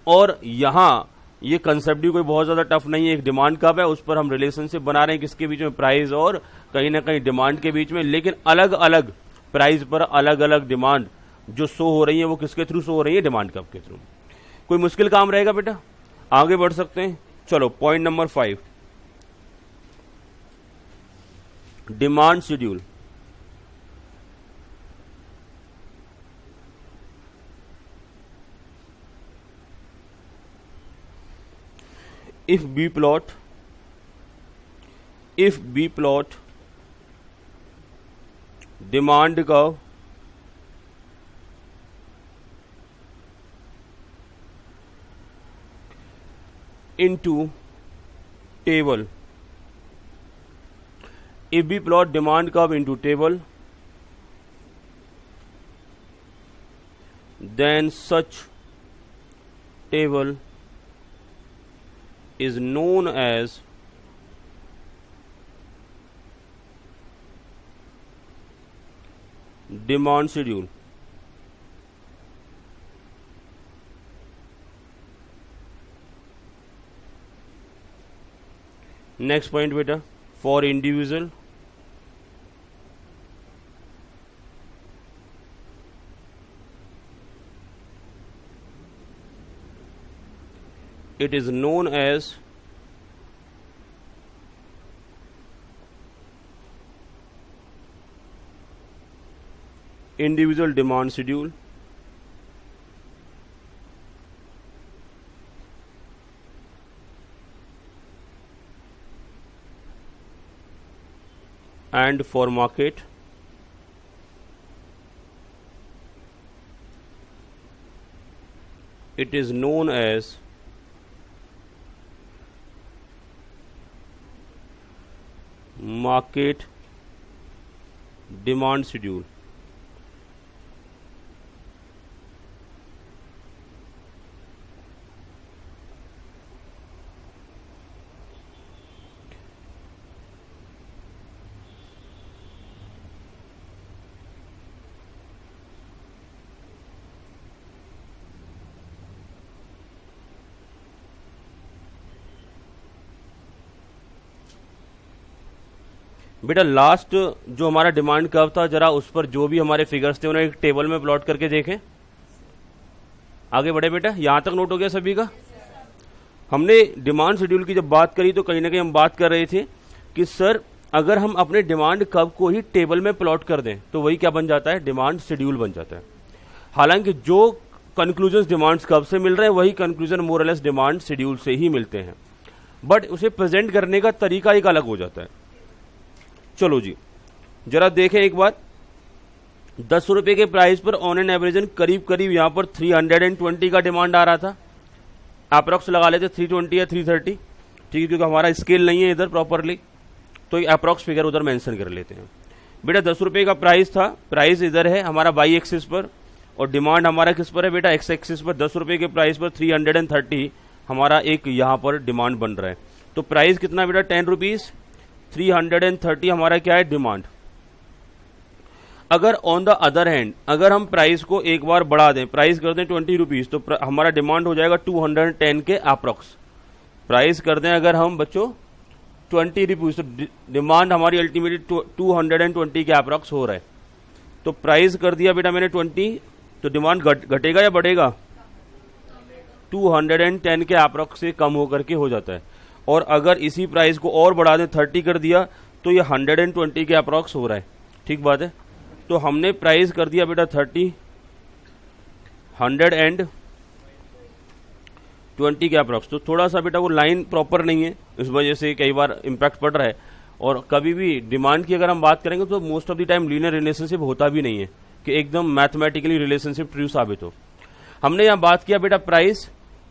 और यहां ये कंसेप्ट भी कोई बहुत ज्यादा टफ नहीं है। एक डिमांड कर्व है, उस पर हम रिलेशनशिप बना रहे हैं किसके बीच में? प्राइस और कहीं ना कहीं डिमांड के बीच में, लेकिन अलग अलग प्राइस पर अलग अलग डिमांड जो शो हो रही है वो किसके थ्रू शो हो रही है? डिमांड कर्व के थ्रू। कोई मुश्किल काम रहेगा बेटा? आगे बढ़ सकते हैं। चलो point number 5, demand schedule. if B plot demand curve into table, if we plot demand curve into table, then such table is known as demand schedule. Next point beta, for individual it is known as individual demand schedule. And for market, it is known as market demand schedule. बेटा last जो हमारा demand curve था, जरा उस पर जो भी हमारे फिगर्स थे उन्हें एक टेबल में प्लॉट करके देखें। आगे बढ़े बेटा, यहां तक नोट हो गया सभी का? हमने डिमांड शेड्यूल की जब बात करी तो कहीं ना कहीं हम बात कर रहे थे कि सर अगर हम अपने डिमांड कर्व को ही टेबल में प्लॉट कर दें तो वही क्या बन जाता है, डिमांड शेड्यूल बन जाता है। हालांकि जो कंक्लूजन डिमांड कर्व से मिल रहे हैं वही कंक्लूजन मोरलेस डिमांड शेड्यूल से ही मिलते हैं, बट उसे प्रेजेंट करने का तरीका एक अलग हो जाता है। चलो जी जरा देखें एक बात, 10 रुपए के प्राइस पर ऑन एन एवरेजन करीब करीब यहां पर 320 का डिमांड आ रहा था। अप्रॉक्स लगा लेते 320 या 330, ठीक है, क्योंकि हमारा स्केल नहीं है इधर प्रॉपरली, तो एक अप्रॉक्स फिगर उधर मेंशन कर लेते हैं। बेटा 10 रुपए का प्राइस था, प्राइस इधर है हमारा वाई एक्सिस पर, और डिमांड हमारा किस पर है बेटा, एक्स एक्सिस पर। 10 रुपए के प्राइस पर 330 हमारा एक यहां पर डिमांड बन रहा है। तो प्राइस कितना बेटा, 10 रुपीज, 330 हमारा क्या है, डिमांड। अगर ऑन द अदर हैंड अगर हम प्राइस को एक बार बढ़ा दें, प्राइस कर दें 20 रुपीज, तो हमारा डिमांड हो जाएगा 210 के अप्रॉक्स। प्राइस कर दें अगर हम बच्चों 20 रुपीज, तो डिमांड हमारी अल्टीमेटली 220 के अप्रॉक्स हो रहा है। तो प्राइस कर दिया बेटा मैंने 20, तो डिमांड घटेगा या बढ़ेगा, 210 के अप्रॉक्स से कम होकर के हो जाता है। और अगर इसी प्राइस को और बढ़ा दें 30 कर दिया तो ये 120 के अप्रॉक्स हो रहा है, ठीक बात है। तो हमने प्राइस कर दिया बेटा 30, 120 के अप्रॉक्स। तो थोड़ा सा बेटा वो लाइन प्रॉपर नहीं है, इस वजह से कई बार इंपैक्ट पड़ रहा है। और कभी भी डिमांड की अगर हम बात करेंगे तो most of the time linear relationship होता भी नहीं है कि एकदम मैथमेटिकली रिलेशनशिप ट्रू साबित हो। हमने यहां बात किया बेटा प्राइस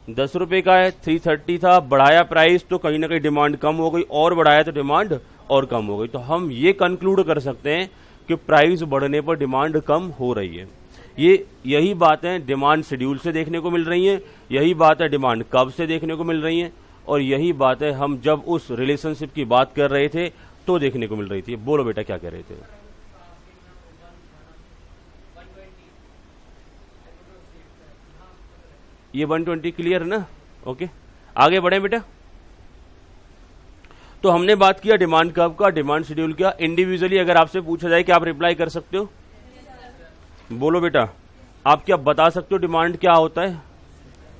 10 रुपए का है, 330 था, बढ़ाया प्राइस तो कहीं ना कहीं डिमांड कम हो गई, और बढ़ाया तो डिमांड और कम हो गई। तो हम ये कंक्लूड कर सकते हैं कि प्राइस बढ़ने पर डिमांड कम हो रही है। यही बातें डिमांड शेड्यूल से देखने को मिल रही हैं, यही बात है डिमांड कर्व से देखने को मिल रही हैं, और यही बातें हम जब उस रिलेशनशिप की बात कर रहे थे तो देखने को मिल रही थी। बोलो बेटा क्या कह रहे थे? ये 120 क्लियर है ना? ओके, आगे बढ़े बेटा। तो हमने बात किया डिमांड कर्व का, डिमांड शेड्यूल का। इंडिविजुअली अगर आपसे पूछा जाए कि आप रिप्लाई कर सकते हो? बोलो बेटा, आप क्या बता सकते हो डिमांड क्या होता है?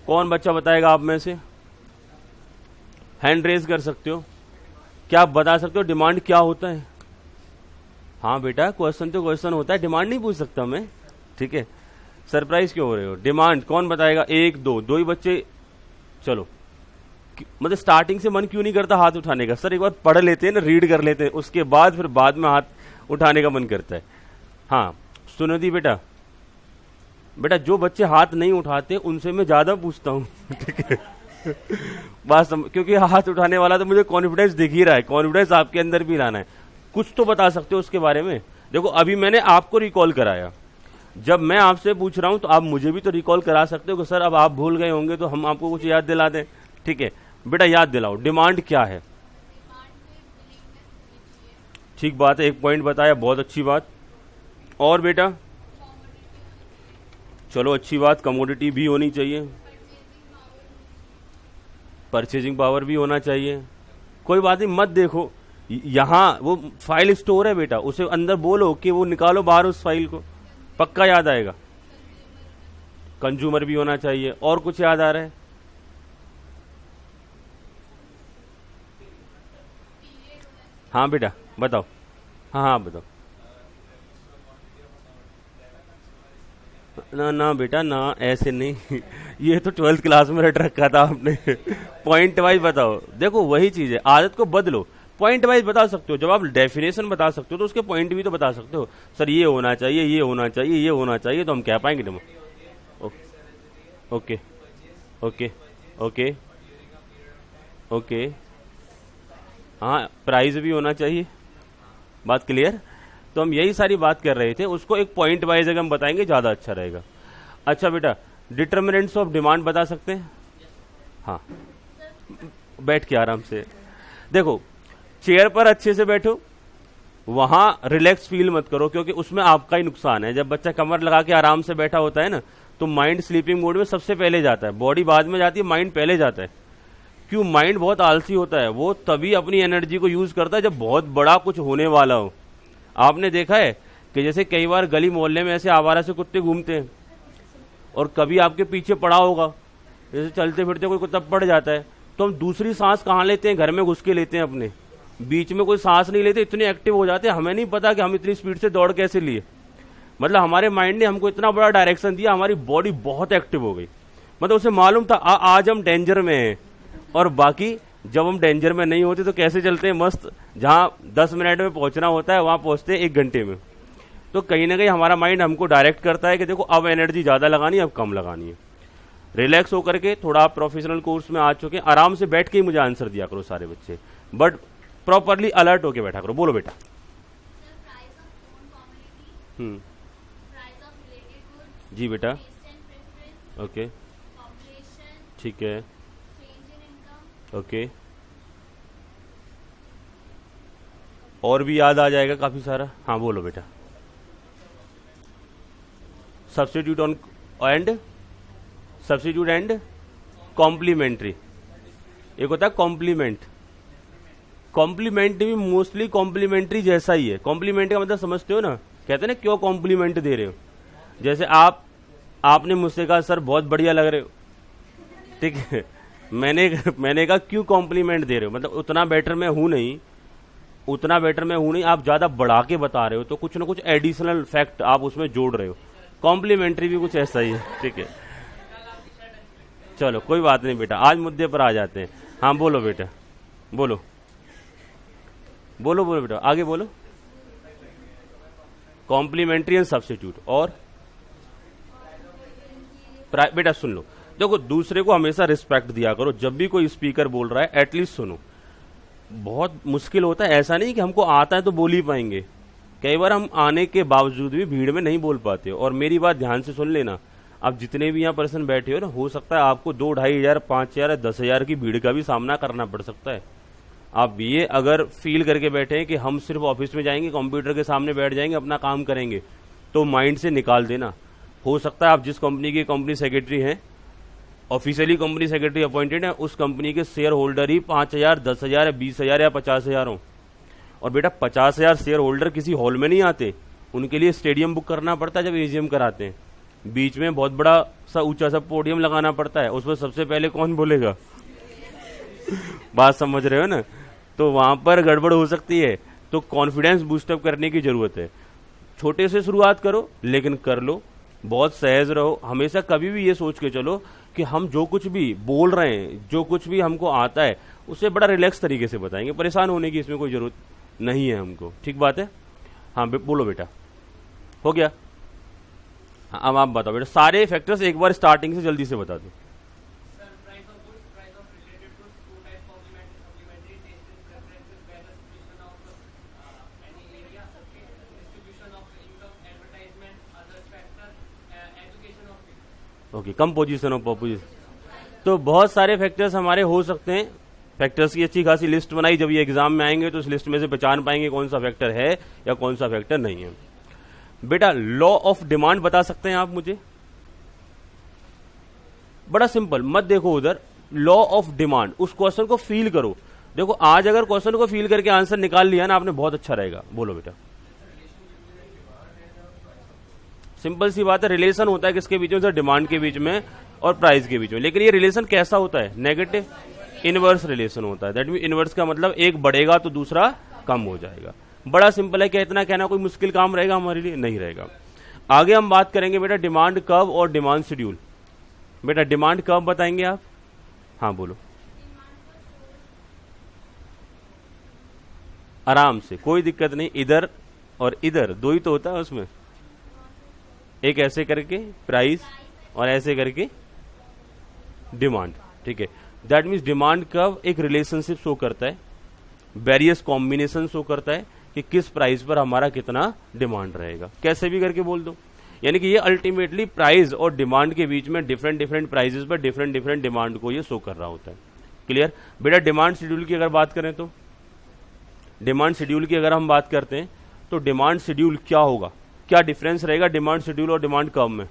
कौन बच्चा बताएगा आप में से? हैंड रेज कर सकते हो। क्या आप बता सकते हो डिमांड क्या होता है? हाँ बेटा, क्वेश्चन तो क्वेश्चन होता है, डिमांड नहीं पूछ सकता मैं, ठीक है। सरप्राइज क्यों हो रहे हो? डिमांड कौन बताएगा? 1 2 ही बच्चे। चलो, मतलब स्टार्टिंग से मन क्यों नहीं करता हाथ उठाने का? सर एक बार पढ़ लेते हैं ना, रीड कर लेते हैं, उसके बाद फिर बाद में हाथ उठाने का मन करता है। हाँ सुनो दी बेटा, बेटा जो बच्चे हाथ नहीं उठाते उनसे मैं ज्यादा पूछता हूँ, ठीक है। बात क्योंकि हाथ उठाने वाला तो मुझे कॉन्फिडेंस दिख ही रहा है, कॉन्फिडेंस आपके अंदर भी लाना है। कुछ तो बता सकते हो उसके बारे में। देखो अभी मैंने आपको रिकॉल कराया, जब मैं आपसे पूछ रहा हूं तो आप मुझे भी तो रिकॉल करा सकते हो कि सर अब आप भूल गए होंगे तो हम आपको कुछ याद दिला दें, ठीक है। बेटा याद दिलाओ, डिमांड क्या है? ठीक बात है, एक पॉइंट बताया, बहुत अच्छी बात। और बेटा चलो अच्छी बात, कमोडिटी भी होनी चाहिए, परचेजिंग पावर भी होना चाहिए। कोई बात नहीं, मत देखो, यहां वो फाइल स्टोर है बेटा, उसे अंदर बोलो कि वो निकालो बाहर उस फाइल को, पक्का याद आएगा। कंज्यूमर भी होना चाहिए। और कुछ याद आ रहा है? हाँ बेटा बताओ। हाँ हाँ बताओ। ना ना बेटा ना, ऐसे नहीं ये तो 12th क्लास में रट रखा था आपने पॉइंट वाइज बताओ। देखो वही चीज है, आदत को बदलो। पॉइंट वाइज बता सकते हो, जब आप डेफिनेशन बता सकते हो तो उसके पॉइंट भी तो बता सकते हो। सर ये होना चाहिए, ये होना चाहिए, ये होना चाहिए, तो हम कह पाएंगे तुम। Okay okay okay okay. हाँ प्राइस भी होना चाहिए, बात क्लियर। तो हम यही सारी बात कर रहे थे, उसको एक पॉइंट वाइज अगर हम बताएंगे ज्यादा अच्छा रहेगा। अच्छा बेटा, डिटर्मिनेंट्स ऑफ डिमांड बता सकते हैं? हाँ बैठ के आराम से देखो, चेयर पर अच्छे से बैठो, वहां रिलैक्स फील मत करो, क्योंकि उसमें आपका ही नुकसान है। जब बच्चा कमर लगा के आराम से बैठा होता है ना, तो माइंड स्लीपिंग मोड में सबसे पहले जाता है, बॉडी बाद में जाती है, माइंड पहले जाता है। क्यों? माइंड बहुत आलसी होता है, वो तभी अपनी एनर्जी को यूज करता है जब बहुत बड़ा कुछ होने वाला हो। आपने देखा है कि जैसे कई बार गली मोहल्ले में ऐसे आवारा से कुत्ते घूमते हैं, और कभी आपके पीछे पड़ा होगा, जैसे चलते फिरते कोई कुत्ता पड़ जाता है, तो हम दूसरी सांस कहाँ लेते हैं? घर में घुस के लेते हैं, अपने बीच में कोई सांस नहीं लेते, इतने एक्टिव हो जाते हैं, हमें नहीं पता कि हम इतनी स्पीड से दौड़ कैसे लिए। मतलब हमारे माइंड ने हमको इतना बड़ा डायरेक्शन दिया, हमारी बॉडी बहुत एक्टिव हो गई। मतलब उसे मालूम था आज हम डेंजर में हैं, और बाकी जब हम डेंजर में नहीं होते तो कैसे चलते हैं मस्त, जहां 10 मिनट में पहुंचना होता है वहां पहुंचते हैं 1 घंटे में। तो कहीं ना कहीं हमारा माइंड हमको डायरेक्ट करता है कि देखो अब एनर्जी ज्यादा लगानी है, अब कम लगानी है। रिलैक्स होकर के, थोड़ा आप प्रोफेशनल कोर्स में आ चुके हैं, आराम से बैठ के ही मुझे आंसर दिया करो सारे बच्चे, बट प्रॉपरली अलर्ट होके बैठा करो। बोलो बेटा। जी बेटा। ओके ठीक है। ओके और भी याद आ जाएगा काफी सारा। हाँ बोलो बेटा। Substitute on and, substitute and complementary. एक होता है कॉम्प्लीमेंट, कॉम्प्लीमेंट भी मोस्टली कॉम्प्लीमेंट्री जैसा ही है। कॉम्प्लीमेंट का मतलब समझते हो ना, कहते हैं ना क्यों कॉम्प्लीमेंट दे रहे हो। जैसे आपने मुझसे कहा सर बहुत बढ़िया लग रहे हो, ठीक है, मैंने कहा क्यों कॉम्प्लीमेंट दे रहे हो, मतलब उतना बेटर मैं हूं नहीं, उतना बेटर मैं हूं नहीं, आप ज्यादा बढ़ा के बता रहे हो, तो कुछ ना कुछ एडिशनल फैक्ट आप उसमें जोड़ रहे हो। कॉम्प्लीमेंट्री भी कुछ ऐसा ही है, ठीक है। चलो कोई बात नहीं बेटा, आज मुद्दे पर आ जाते हैं। हाँ बोलो बेटा, बोलो बोलो बोलो बेटा, आगे बोलो। कॉम्प्लीमेंट्री एंड सब्स्टिट्यूट और बेटा सुन लो, देखो दूसरे को हमेशा रिस्पेक्ट दिया करो। जब भी कोई स्पीकर बोल रहा है एटलीस्ट सुनो। बहुत मुश्किल होता है, ऐसा नहीं कि हमको आता है तो बोल ही पाएंगे, कई बार हम आने के बावजूद भी भीड़ में नहीं बोल पाते। और मेरी बात ध्यान से सुन लेना, आप जितने भी यहाँ पर्सन बैठे हो ना, हो सकता है आपको 2, 2,500, 5,000, 10,000 की भीड़ का भी सामना करना पड़ सकता है। आप ये अगर फील करके बैठे हैं कि हम सिर्फ ऑफिस में जाएंगे, कंप्यूटर के सामने बैठ जाएंगे, अपना काम करेंगे, तो माइंड से निकाल देना। हो सकता है आप जिस कंपनी के कंपनी सेक्रेटरी हैं, ऑफिशियली कंपनी सेक्रेटरी अपॉइंटेड है, उस कंपनी के शेयर होल्डर ही 5,000, 10,000, 20,000 या 50,000 हो। और बेटा 50,000 शेयर होल्डर किसी हॉल में नहीं आते, उनके लिए स्टेडियम बुक करना पड़ता है जब एजीएम कराते हैं। बीच में बहुत बड़ा सा ऊंचा सा पोडियम लगाना पड़ता है, उसमें सबसे पहले कौन बोलेगा बात समझ रहे हो ना। तो वहां पर गड़बड़ हो सकती है, तो कॉन्फिडेंस बूस्टअप करने की जरूरत है। छोटे से शुरुआत करो लेकिन कर लो, बहुत सहज रहो। हमेशा कभी भी ये सोच के चलो कि हम जो कुछ भी बोल रहे हैं, जो कुछ भी हमको आता है, उसे बड़ा रिलैक्स तरीके से बताएंगे। परेशान होने की इसमें कोई जरूरत नहीं है हमको, ठीक बात है। हाँ बोलो बेटा, हो गया। हाँ, अब आप बताओ बेटा, सारे फैक्टर्स एक बार स्टार्टिंग से जल्दी से बता दो। ओके, कंपोजिशन ऑफ पॉपुलेशन, तो बहुत सारे फैक्टर्स हमारे हो सकते हैं। फैक्टर्स की अच्छी खासी लिस्ट बनाई, जब ये एग्जाम में आएंगे तो इस लिस्ट में से पहचान पाएंगे कौन सा फैक्टर है या कौन सा फैक्टर नहीं है। बेटा लॉ ऑफ डिमांड बता सकते हैं आप मुझे? बड़ा सिंपल, मत देखो उधर, लॉ ऑफ डिमांड, उस क्वेश्चन को फील करो। देखो आज अगर क्वेश्चन को फील करके आंसर निकाल लिया ना आपने, बहुत अच्छा रहेगा। बोलो बेटा। सिंपल सी बात है, रिलेशन होता है किसके बीच में? सर डिमांड के बीच में और प्राइस के बीच में। लेकिन ये रिलेशन कैसा होता है? नेगेटिव इनवर्स रिलेशन होता है। दैट मीन इनवर्स का मतलब एक बढ़ेगा तो दूसरा कम हो जाएगा। बड़ा सिंपल है क्या, इतना कहना कोई मुश्किल काम रहेगा हमारे लिए? नहीं रहेगा। आगे हम बात करेंगे बेटा डिमांड कर्व और डिमांड शेड्यूल। बेटा डिमांड कर्व बताएंगे आप? हाँ बोलो, आराम से, कोई दिक्कत नहीं। इधर और इधर दो ही तो होता है उसमें, एक ऐसे करके प्राइस और ऐसे करके डिमांड, ठीक है। दैट मीन्स डिमांड कर्व एक रिलेशनशिप शो करता है, वेरियस कॉम्बिनेशन शो करता है कि किस प्राइस पर हमारा कितना डिमांड रहेगा, कैसे भी करके बोल दो। यानी कि ये अल्टीमेटली प्राइस और डिमांड के बीच में डिफरेंट डिफरेंट प्राइसेस पर डिफरेंट डिफरेंट डिमांड को ये शो कर रहा होता है। क्लियर? बेटा डिमांड शेड्यूल की अगर बात करें तो डिमांड शेड्यूल की अगर हम बात करते हैं तो डिमांड शेड्यूल क्या होगा, क्या डिफरेंस रहेगा डिमांड शेड्यूल और डिमांड कर्व में?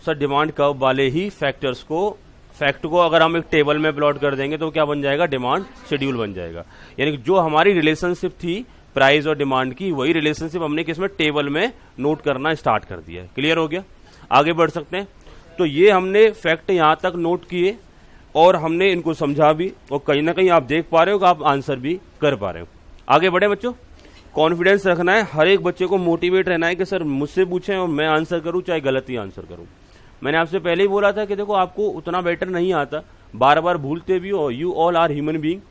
सर डिमांड कर्व वाले ही फैक्ट को अगर हम एक टेबल में प्लॉट कर देंगे तो क्या बन जाएगा? डिमांड शेड्यूल बन जाएगा। यानी कि जो हमारी रिलेशनशिप थी प्राइस और डिमांड की, वही रिलेशनशिप हमने किसमें? टेबल में नोट करना स्टार्ट कर दिया है। क्लियर हो गया? आगे बढ़ सकते हैं। तो ये हमने फैक्ट यहां तक नोट किए और हमने इनको समझा भी, और कहीं ना कहीं आप देख पा रहे हो कि आप आंसर भी कर पा रहे हो। आगे बढ़े बच्चों, कॉन्फिडेंस रखना है, हर एक बच्चे को मोटिवेट रहना है कि सर मुझसे पूछें और मैं आंसर करूं, चाहे गलत ही आंसर करूं। मैंने आपसे पहले ही बोला था कि देखो आपको उतना बेटर नहीं आता, बार बार भूलते भी हो, you all are human being.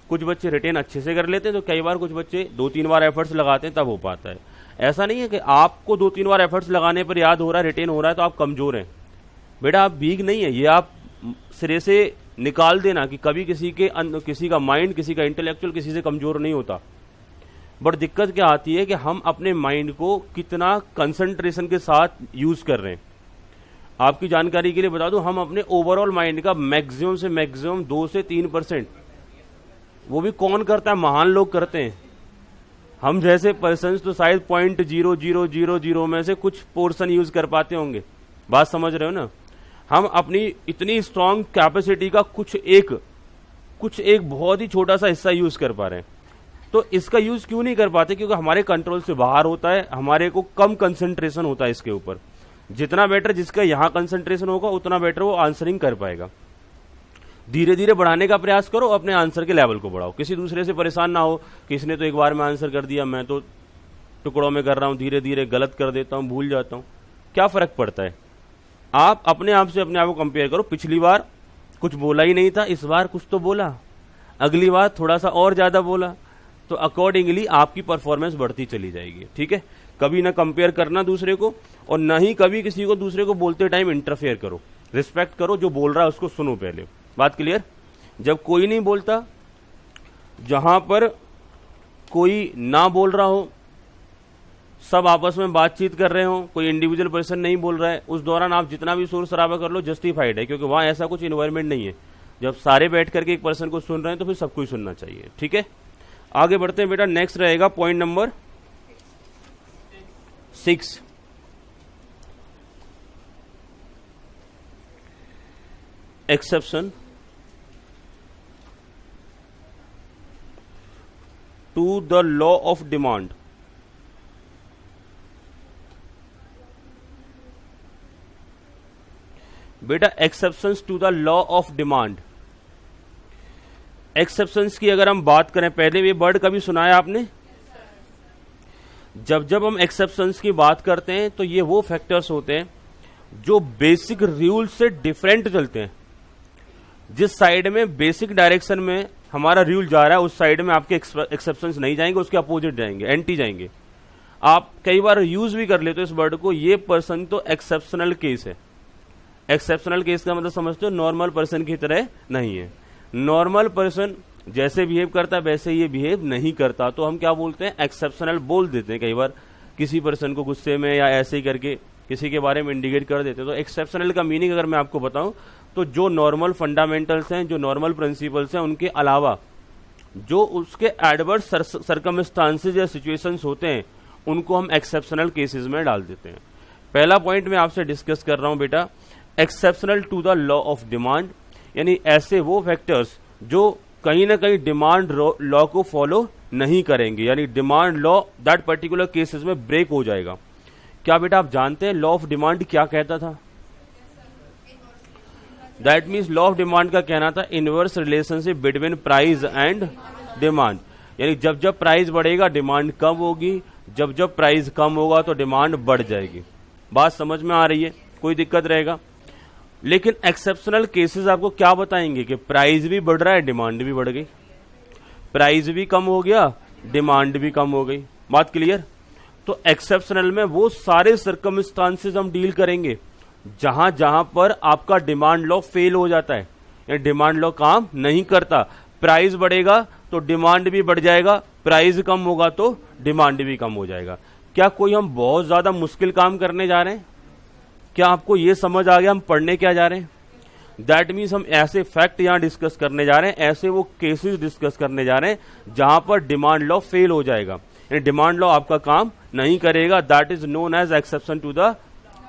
कुछ बच्चे रिटेन अच्छे से कर लेते हैं, तो कई बार कुछ बच्चे 2-3 बार एफर्ट्स लगाते हैं तब हो पाता है। ऐसा नहीं है कि आपको 2-3 बार एफर्ट्स लगाने पर याद हो रहा है, रिटेन हो रहा है तो आप कमजोर हैं। बेटा आप वीक नहीं है, ये आप सिरे से निकाल देना कि कभी किसी का माइंड, किसी का इंटेलेक्चुअल किसी से कमजोर नहीं होता। बट दिक्कत क्या आती है कि हम अपने माइंड को कितना कंसंट्रेशन के साथ यूज कर रहे हैं। आपकी जानकारी के लिए बता दूं, हम अपने ओवरऑल माइंड का मैक्सिमम से मैक्सिमम 2 से 3%, वो भी कौन करता है? महान लोग करते हैं। हम जैसे पर्सन तो शायद 0.0000 में से कुछ पोर्शन यूज कर पाते होंगे। बात समझ रहे हो ना? हम अपनी इतनी स्ट्रांग कैपेसिटी का कुछ एक बहुत ही छोटा सा हिस्सा यूज कर पा रहे हैं। तो इसका यूज क्यों नहीं कर पाते? क्योंकि हमारे कंट्रोल से बाहर होता है, हमारे को कम कंसंट्रेशन होता है इसके ऊपर। जितना बेटर जिसका यहां कंसंट्रेशन होगा उतना बेटर वो आंसरिंग कर पाएगा। धीरे धीरे बढ़ाने का प्रयास करो, अपने आंसर के लेवल को बढ़ाओ। किसी दूसरे से परेशान ना हो कि इसने तो एक बार में आंसर कर दिया, मैं तो टुकड़ों में कर रहा हूं, धीरे धीरे गलत कर देता हूं, भूल जाता हूं। क्या फर्क पड़ता है? आप अपने आप से अपने आप को कंपेयर करो। पिछली बार कुछ बोला ही नहीं था, इस बार कुछ तो बोला, अगली बार थोड़ा सा और ज्यादा बोला, तो अकॉर्डिंगली आपकी परफॉर्मेंस बढ़ती चली जाएगी। ठीक है? कभी ना कंपेयर करना दूसरे को, और ना ही कभी किसी को दूसरे को बोलते टाइम इंटरफेयर करो। रिस्पेक्ट करो, जो बोल रहा है उसको सुनो पहले। बात क्लियर? जब कोई नहीं बोलता, जहां पर कोई ना बोल रहा हो, सब आपस में बातचीत कर रहे हो, कोई इंडिविजुअल पर्सन नहीं बोल रहा है, उस दौरान आप जितना भी शोर शराबा कर लो जस्टिफाइड है, क्योंकि वहां ऐसा कुछ इन्वायरमेंट नहीं है। जब सारे बैठ करके एक पर्सन को सुन रहे हैं तो फिर सबको ही सुनना चाहिए। ठीक है? आगे बढ़ते हैं बेटा। नेक्स्ट रहेगा point number 6। Exception to the law of demand. बेटा exceptions to the law of demand, exceptions की अगर हम बात करें, पहले ये वर्ड कभी सुना है आपने? जब हम एक्सेप्शंस की बात करते हैं तो ये वो फैक्टर्स होते हैं जो बेसिक रूल से डिफरेंट चलते हैं। जिस साइड में बेसिक डायरेक्शन में हमारा रूल जा रहा है उस साइड में आपके एक्सेप्शंस नहीं जाएंगे, उसके अपोजिट जाएंगे, एंटी जाएंगे। आप कई बार यूज भी कर लेते हो इस वर्ड को, ये पर्सन तो एक्सेप्शनल केस है। एक्सेप्शनल केस का मतलब समझते हो, नॉर्मल पर्सन की तरह नहीं है। नॉर्मल पर्सन जैसे बिहेव करता है वैसे ये बिहेव नहीं करता, तो हम क्या बोलते हैं? एक्सेप्शनल बोल देते हैं। कई बार किसी पर्सन को गुस्से में या ऐसे ही करके किसी के बारे में इंडिकेट कर देते हैं। तो एक्सेप्शनल का मीनिंग अगर मैं आपको बताऊं तो जो नॉर्मल फंडामेंटल्स हैं, जो नॉर्मल प्रिंसिपल्स हैं, उनके अलावा जो उसके एडवर्स सर्कमस्टांसेस या सिचुएशंस होते हैं उनको हम एक्सेप्शनल केसेस में डाल देते हैं। पहला पॉइंट मैं आपसे डिस्कस कर रहा हूं बेटा, exceptional to the law of demand, यानी ऐसे वो फैक्टर्स जो कहीं ना कहीं डिमांड लॉ को फॉलो नहीं करेंगे, यानी demand law that particular cases में ब्रेक हो जाएगा। क्या बेटा आप जानते हैं लॉ ऑफ डिमांड क्या कहता था? That means law of demand का कहना था inverse relationship between price and demand, यानी जब जब प्राइस बढ़ेगा डिमांड कम होगी, जब जब प्राइस कम होगा तो डिमांड बढ़ जाएगी। बात समझ में आ रही है? कोई दिक्कत रहेगा? लेकिन एक्सेप्शनल केसेस आपको क्या बताएंगे कि प्राइस भी बढ़ रहा है डिमांड भी बढ़ गई, प्राइस भी कम हो गया डिमांड भी कम हो गई। बात क्लियर? तो एक्सेप्शनल में वो सारे सर्कमस्टांसेस हम डील करेंगे जहां जहां पर आपका डिमांड लॉ फेल हो जाता है या डिमांड लॉ काम नहीं करता। प्राइस बढ़ेगा तो डिमांड भी बढ़ जाएगा, प्राइस कम होगा तो डिमांड भी कम हो जाएगा। क्या कोई हम बहुत ज्यादा मुश्किल काम करने जा रहे हैं? क्या आपको यह समझ आ गया हम पढ़ने क्या जा रहे हैं? दैट मीन्स हम ऐसे फैक्ट यहां डिस्कस करने जा रहे हैं, ऐसे वो केसेस डिस्कस करने जा रहे हैं जहां पर डिमांड लॉ फेल हो जाएगा, डिमांड लॉ आपका काम नहीं करेगा। That is known as exception to the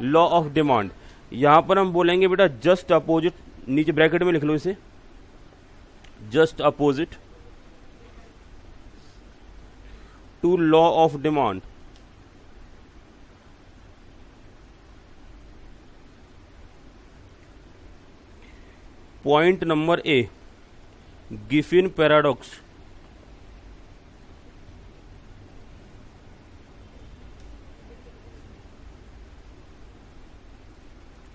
law of demand. यहां पर हम बोलेंगे बेटा जस्ट अपोजिट, नीचे ब्रैकेट में लिख लो इसे, just opposite to law of demand. Point number A, Giffen paradox.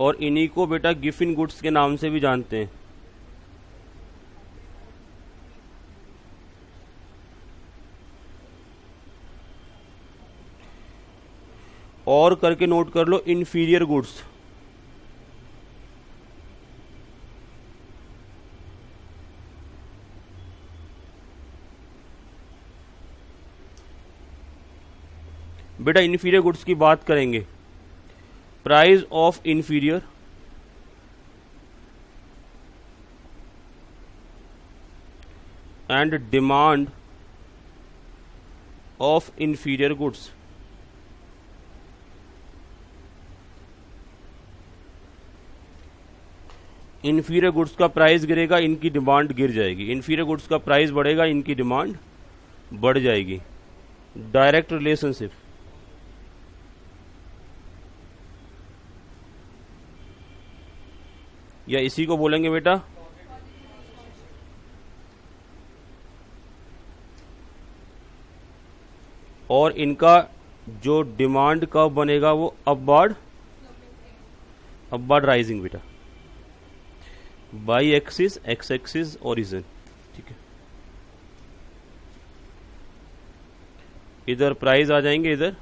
और इन्हीं को बेटा गिफिन गुड्स के नाम से भी जानते हैं। और करके नोट कर लो इंफीरियर गुड्स। बेटा इंफीरियर गुड्स की बात करेंगे, price of inferior and demand of inferior goods. Inferior goods का प्राइस गिरेगा, इनकी डिमांड गिर जाएगी, इंफीरियर गुड्स का प्राइस बढ़ेगा, इनकी डिमांड बढ़ जाएगी। Direct relationship. या इसी को बोलेंगे बेटा और इनका जो डिमांड कर्व बनेगा वो अपवर्ड राइजिंग बेटा, by axis, x axis, origin. ठीक है, इधर प्राइस आ जाएंगे, इधर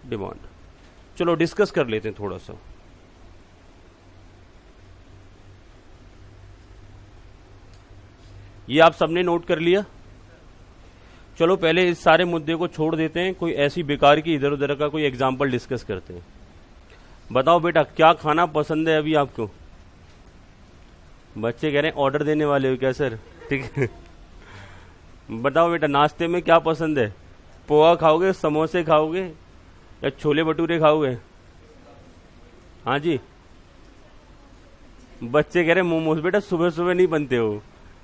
डिमांड। चलो डिस्कस कर लेते हैं थोड़ा सा। ये आप सबने नोट कर लिया। चलो पहले इस सारे मुद्दे को छोड़ देते हैं, कोई ऐसी बेकार की इधर उधर का कोई एग्जाम्पल डिस्कस करते हैं। बताओ बेटा क्या खाना पसंद है अभी आपको? बच्चे कह रहे हैं ऑर्डर देने वाले हो क्या सर? ठीक है बताओ बेटा नाश्ते में क्या पसंद है? पोहा खाओगे, समोसे खाओगे या छोले भटूरे खाओगे? हाँ जी, बच्चे कह रहे हैं मोमोज। बेटा सुबह सुबह नहीं बनते हो,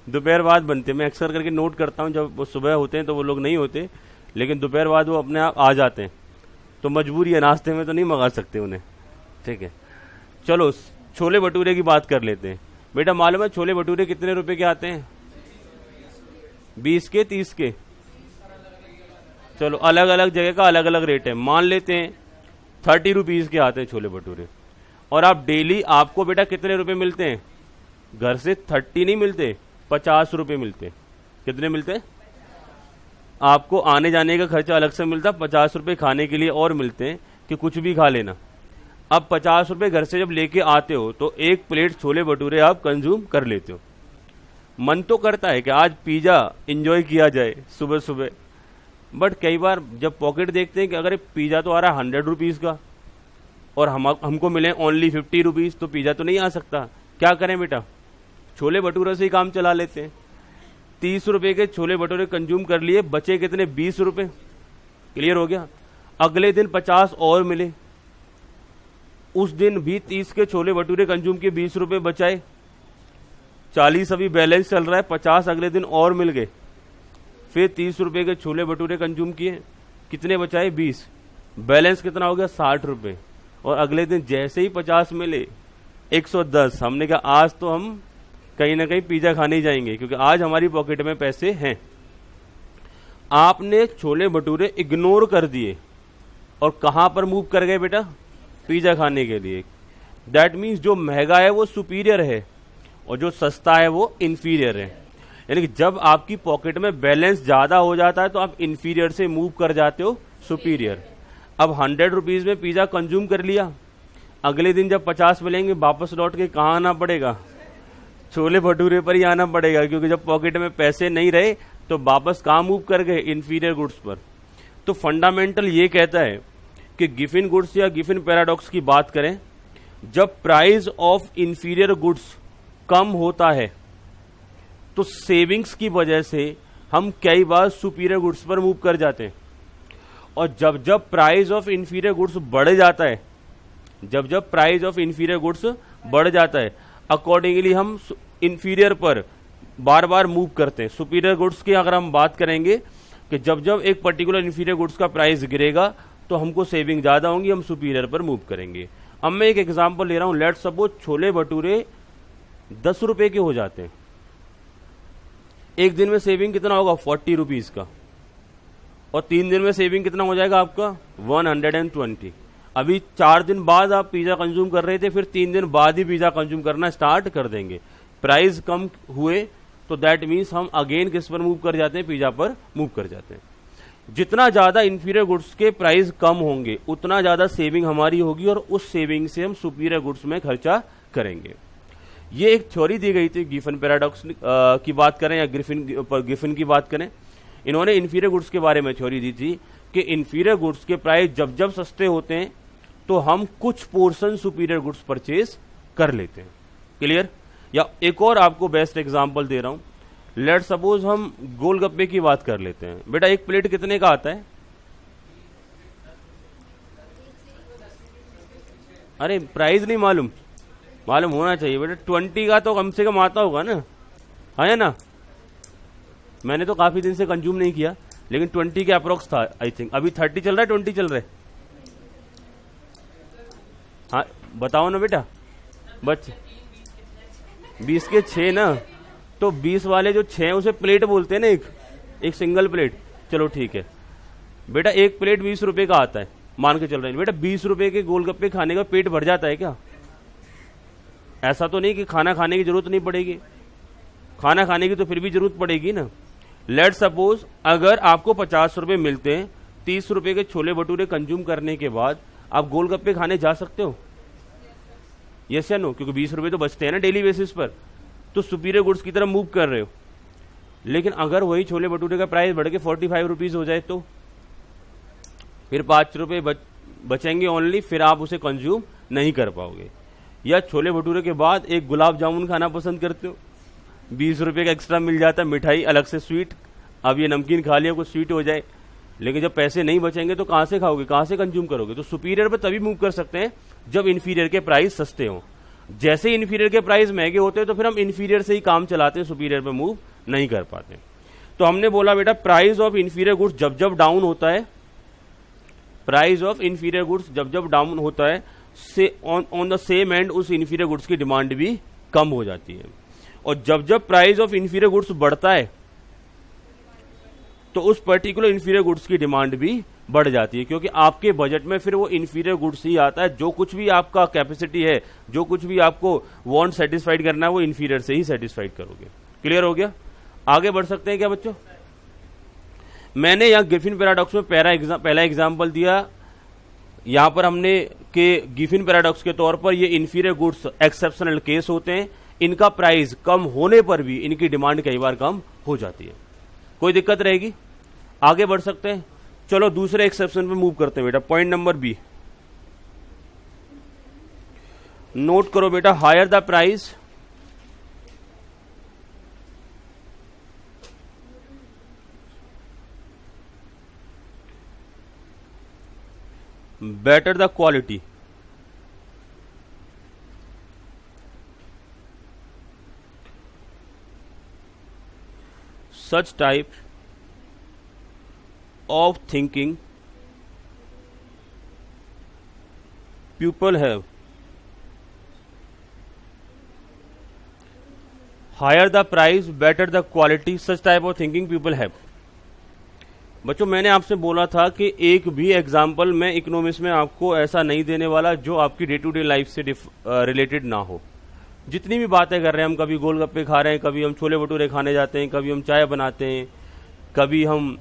दोपहर बाद बनते। मैं अक्सर करके नोट करता हूँ, जब वो सुबह होते हैं तो वो लोग नहीं होते, लेकिन दोपहर बाद वो अपने आप आ जाते हैं। तो मजबूरी है, नाश्ते में तो नहीं मंगा सकते उन्हें। ठीक है, चलो छोले भटूरे की बात कर लेते हैं। बेटा मालूम है छोले भटूरे कितने रुपए के आते हैं? 20 के, 30 के? चलो अलग अलग जगह का अलग अलग रेट है, मान लेते हैं 30 रुपीज के आते हैं छोले भटूरे। और आप डेली, आपको बेटा कितने रुपए मिलते हैं? घर से 30 नहीं मिलते, 50 रुपए मिलते। कितने मिलते? आपको आने जाने का खर्चा अलग से मिलता, 50 रुपए खाने के लिए और मिलते हैं कि कुछ भी खा लेना। अब 50 रुपए घर से जब लेके आते हो तो एक प्लेट छोले भटूरे आप कंज्यूम कर लेते हो। मन तो करता है कि आज पिज्जा एंजॉय किया जाए सुबह सुबह, बट कई बार जब पॉकेट देखते हैं कि अगर पिज्जा तो आ रहा है 100 रुपीज का और हमको मिले ओनली 50 रुपीज, तो पिज्जा तो नहीं आ सकता। क्या करें बेटा, छोले भटूरे से ही काम चला लेते हैं। 30 रुपए के छोले भटूरे कंज्यूम कर लिए, बचे कितने? 20 रुपए। क्लियर हो गया। अगले दिन 50 और मिले, उस दिन भी 30 के छोले भटूरे कंज्यूम किए, 20 रुपए बचाए, 40 अभी बैलेंस चल रहा है, 50 अगले दिन और मिल गए, फिर 30 रुपए के छोले भटूरे कंज्यूम किए, कितने बचाए? 20। बैलेंस कितना हो गया? 60 रुपए। और अगले दिन जैसे ही 50 मिले 110। हमने कहा आज तो हम कहीं ना कहीं पिज्जा खाने ही जाएंगे, क्योंकि आज हमारी पॉकेट में पैसे हैं। आपने छोले भटूरे इग्नोर कर दिए और कहां पर मूव कर गए बेटा? पिज्जा खाने के लिए। दैट मीन्स जो महंगा है वो सुपीरियर है और जो सस्ता है वो इंफीरियर है। यानी कि जब आपकी पॉकेट में बैलेंस ज्यादा हो जाता है तो आप इंफीरियर से मूव कर जाते हो सुपीरियर। अब 100 रुपीज में पिज्जा कंज्यूम कर लिया, अगले दिन जब 50 मिलेंगे वापस लौट के कहाँ आना पड़ेगा? छोले भटूरे पर ही आना पड़ेगा, क्योंकि जब पॉकेट में पैसे नहीं रहे तो वापस कहाँ मूव कर गए? इंफीरियर गुड्स पर। तो फंडामेंटल ये कहता है कि गिफिन गुड्स या गिफिन पैराडॉक्स की बात करें, जब प्राइस ऑफ इंफीरियर गुड्स कम होता है तो सेविंग्स की वजह से हम कई बार सुपीरियर गुड्स पर मूव कर जाते हैं, और जब जब प्राइस ऑफ इंफीरियर गुड्स बढ़ जाता है, जब जब प्राइस ऑफ इंफीरियर गुड्स बढ़ जाता है, अकॉर्डिंगली हम इंफीरियर पर बार बार मूव करते हैं। सुपीरियर गुड्स की अगर हम बात करेंगे कि जब जब एक पर्टिकुलर इंफीरियर गुड्स का प्राइस गिरेगा तो हमको सेविंग ज्यादा होंगी, हम सुपीरियर पर मूव करेंगे। अब मैं एक एग्जांपल ले रहा हूं। लेट्स सपोज छोले भटूरे 10 रुपए के हो जाते हैं, एक दिन में सेविंग कितना होगा? 40 रुपीज का, और 3 दिन में सेविंग कितना हो जाएगा आपका? 120। अभी 4 दिन बाद आप पिज्जा कंज्यूम कर रहे थे, फिर 3 दिन बाद ही पिज्जा कंज्यूम करना स्टार्ट कर देंगे। प्राइस कम हुए तो दैट मीन्स हम अगेन किस पर मूव कर जाते हैं? पिज्जा पर मूव कर जाते हैं। जितना ज्यादा इंफीरियर गुड्स के प्राइस कम होंगे उतना ज्यादा सेविंग हमारी होगी, और उस सेविंग से हम सुपीरियर गुड्स में खर्चा करेंगे। ये एक थ्योरी दी गई थी गिफिन पैराडॉक्स की बात करें या गिफिन की बात करें। इन्होंने इंफीरियर गुड्स के बारे में थ्योरी दी थी कि इंफीरियर गुड्स के प्राइस जब जब सस्ते होते हैं तो हम कुछ पोर्शन सुपीरियर गुड्स परचेज कर लेते हैं। क्लियर? या एक और आपको बेस्ट एग्जांपल दे रहा हूं। लेट्स सपोज हम गोलगप्पे की बात कर लेते हैं। बेटा एक प्लेट कितने का आता है? अरे प्राइस नहीं मालूम? मालूम होना चाहिए बेटा। 20 का तो कम से कम आता होगा ना, है ना? मैंने तो काफी दिन से कंज्यूम नहीं किया, लेकिन 20 के अप्रोक्स था आई थिंक। अभी 30 चल रहा है, 20 चल रहा है? हाँ बताओ ना बेटा। बच्चे 20 के 6 ना, तो 20 वाले जो 6 उसे प्लेट बोलते हैं ना, एक सिंगल प्लेट। चलो ठीक है बेटा, एक प्लेट 20 रुपए का आता है, मान के चल रहे हैं बेटा। 20 रुपए के गोलगप्पे खाने का पेट भर जाता है क्या? ऐसा तो नहीं कि खाना खाने की जरूरत नहीं पड़ेगी, खाना खाने की तो फिर भी जरूरत पड़ेगी ना। लेट सपोज अगर आपको 50 रुपए मिलते हैं, 30 रुपए के छोले भटूरे कंज्यूम करने के बाद आप गोलगप्पे खाने जा सकते हो? यस या नो? क्योंकि 20 रुपए तो बचते हैं ना डेली बेसिस पर, तो सुपीरियर गुड्स की तरफ मूव कर रहे हो। लेकिन अगर वही छोले भटूरे का प्राइस बढ़ के 45 रुपीज हो जाए तो फिर 5 रुपए बचेंगे ओनली, फिर आप उसे कंज्यूम नहीं कर पाओगे। या छोले भटूरे के बाद एक गुलाब जामुन खाना पसंद करते हो, 20 रुपए का एक्स्ट्रा मिल जाता है, मिठाई अलग से स्वीट। अब ये नमकीन खा लिया कुछ स्वीट हो जाए, लेकिन जब पैसे नहीं बचेंगे तो कहां से खाओगे, कहां से कंज्यूम करोगे? तो सुपीरियर पे तभी मूव कर सकते हैं जब इंफीरियर के प्राइस सस्ते हों। जैसे इंफीरियर के प्राइस महंगे होते हैं तो फिर हम इंफीरियर से ही काम चलाते हैं, सुपीरियर पे मूव नहीं कर पाते। तो हमने बोला बेटा प्राइस ऑफ इंफीरियर गुड्स जब जब डाउन होता है, प्राइस ऑफ इंफीरियर गुड्स जब जब डाउन होता है, से ऑन द सेम एंड उस इंफीरियर गुड्स की डिमांड भी कम हो जाती है। और जब जब प्राइस ऑफ इंफीरियर गुड्स बढ़ता है तो उस पर्टिकुलर इंफीरियर गुड्स की डिमांड भी बढ़ जाती है, क्योंकि आपके बजट में फिर वो इंफीरियर गुड्स ही आता है। जो कुछ भी आपका कैपेसिटी है, जो कुछ भी आपको वांट सेटिस्फाइड करना है, वो इंफीरियर से ही सेटिस्फाइड करोगे। क्लियर हो गया? आगे बढ़ सकते हैं क्या बच्चों? मैंने यहां गिफिन पैराडॉक्स में पहला एग्जाम्पल दिया। यहां पर हमने कि गिफिन पैराडॉक्स के तौर पर ये इंफीरियर गुड्स एक्सेप्शनल केस होते हैं, इनका प्राइस कम होने पर भी इनकी डिमांड कई बार कम हो जाती है। कोई दिक्कत रहेगी? आगे बढ़ सकते हैं? चलो दूसरे एक्सेप्शन पे मूव करते हैं बेटा। पॉइंट नंबर बी नोट करो बेटा। Higher the price better the quality. Such type of thinking people have higher the price better the quality, such type of thinking people have. बच्चों मैंने आपसे बोला था कि एक भी एग्जाम्पल मैं इकोनॉमिक्स में आपको ऐसा नहीं देने वाला जो आपकी डे टू डे लाइफ से रिलेटेड ना हो। जितनी भी बातें कर रहे हैं, हम कभी गोलगप्पे खा रहे हैं, कभी हम छोले भटूरे खाने जाते हैं, कभी हम चाय बनाते हैं, कभी हम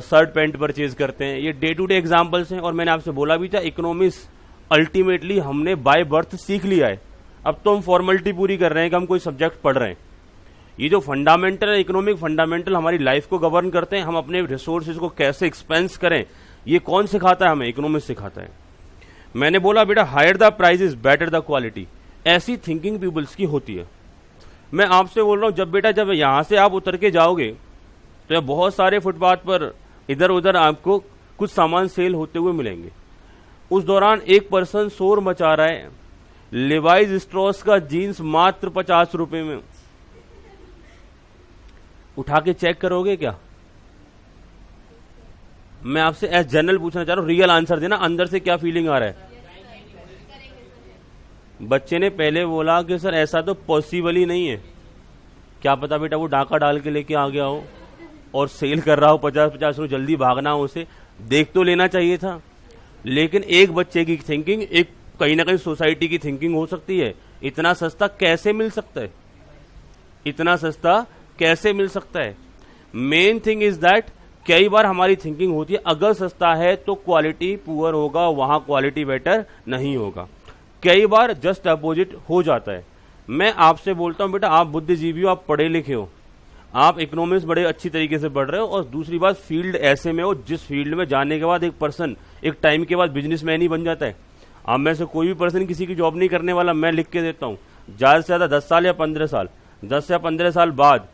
शर्ट पैंट परचेज करते हैं, ये डे टू डे एग्जाम्पल्स हैं। और मैंने आपसे बोला भी था इकोनॉमिक्स अल्टीमेटली हमने बाय बर्थ सीख लिया है, अब तो हम फॉर्मेलिटी पूरी कर रहे हैं कि हम कोई सब्जेक्ट पढ़ रहे हैं। ये जो फंडामेंटल है, इकोनॉमिक फंडामेंटल हमारी लाइफ को गवर्न करते हैं, हम अपने रिसोर्सेज को कैसे एक्सपेंस करें, ये कौन सिखाता है हमें? इकोनॉमिक्स सिखाता है। मैंने बोला बेटा higher the price is better the quality, ऐसी थिंकिंग पीपल्स की होती है। मैं आपसे बोल रहा हूं जब यहां से आप उतर के जाओगे तो बहुत सारे फुटपाथ पर इधर उधर आपको कुछ सामान सेल होते हुए मिलेंगे। उस दौरान एक पर्सन शोर मचा रहा है, लिवाइज स्ट्रॉस का जीन्स मात्र 50 रुपए में। उठा के चेक करोगे क्या? मैं आपसे एज जनरल पूछना चाह रहा हूं, रियल आंसर देना, अंदर से क्या फीलिंग आ रहा है? बच्चे ने पहले बोला कि सर ऐसा तो पॉसिबल ही नहीं है। क्या पता बेटा वो डाका डाल के लेके आ गया हो और सेल कर रहा हो 50-50 रुपये, जल्दी भागना हो उसे, देख तो लेना चाहिए था। लेकिन एक बच्चे की थिंकिंग एक कहीं ना कहीं सोसाइटी की थिंकिंग हो सकती है। इतना सस्ता कैसे मिल सकता है? इतना सस्ता कैसे मिल सकता है? मेन थिंग इज दैट कई बार हमारी थिंकिंग होती है अगर सस्ता है तो क्वालिटी पुअर होगा, वहां क्वालिटी बेटर नहीं होगा। कई बार जस्ट अपोजिट हो जाता है। मैं आपसे बोलता हूं बेटा आप बुद्धिजीवी हो, आप पढ़े लिखे हो, आप इकोनॉमिक्स बड़े अच्छी तरीके से पढ़ रहे हो, और दूसरी बात फील्ड ऐसे में हो जिस फील्ड में जाने के बाद एक पर्सन एक टाइम के बाद बिजनेसमैन ही बन जाता है। आप में से कोई भी पर्सन किसी की जॉब नहीं करने वाला, मैं लिख के देता हूं। ज्यादा से ज्यादा 10 साल या 15 साल, 10 या 15 साल बाद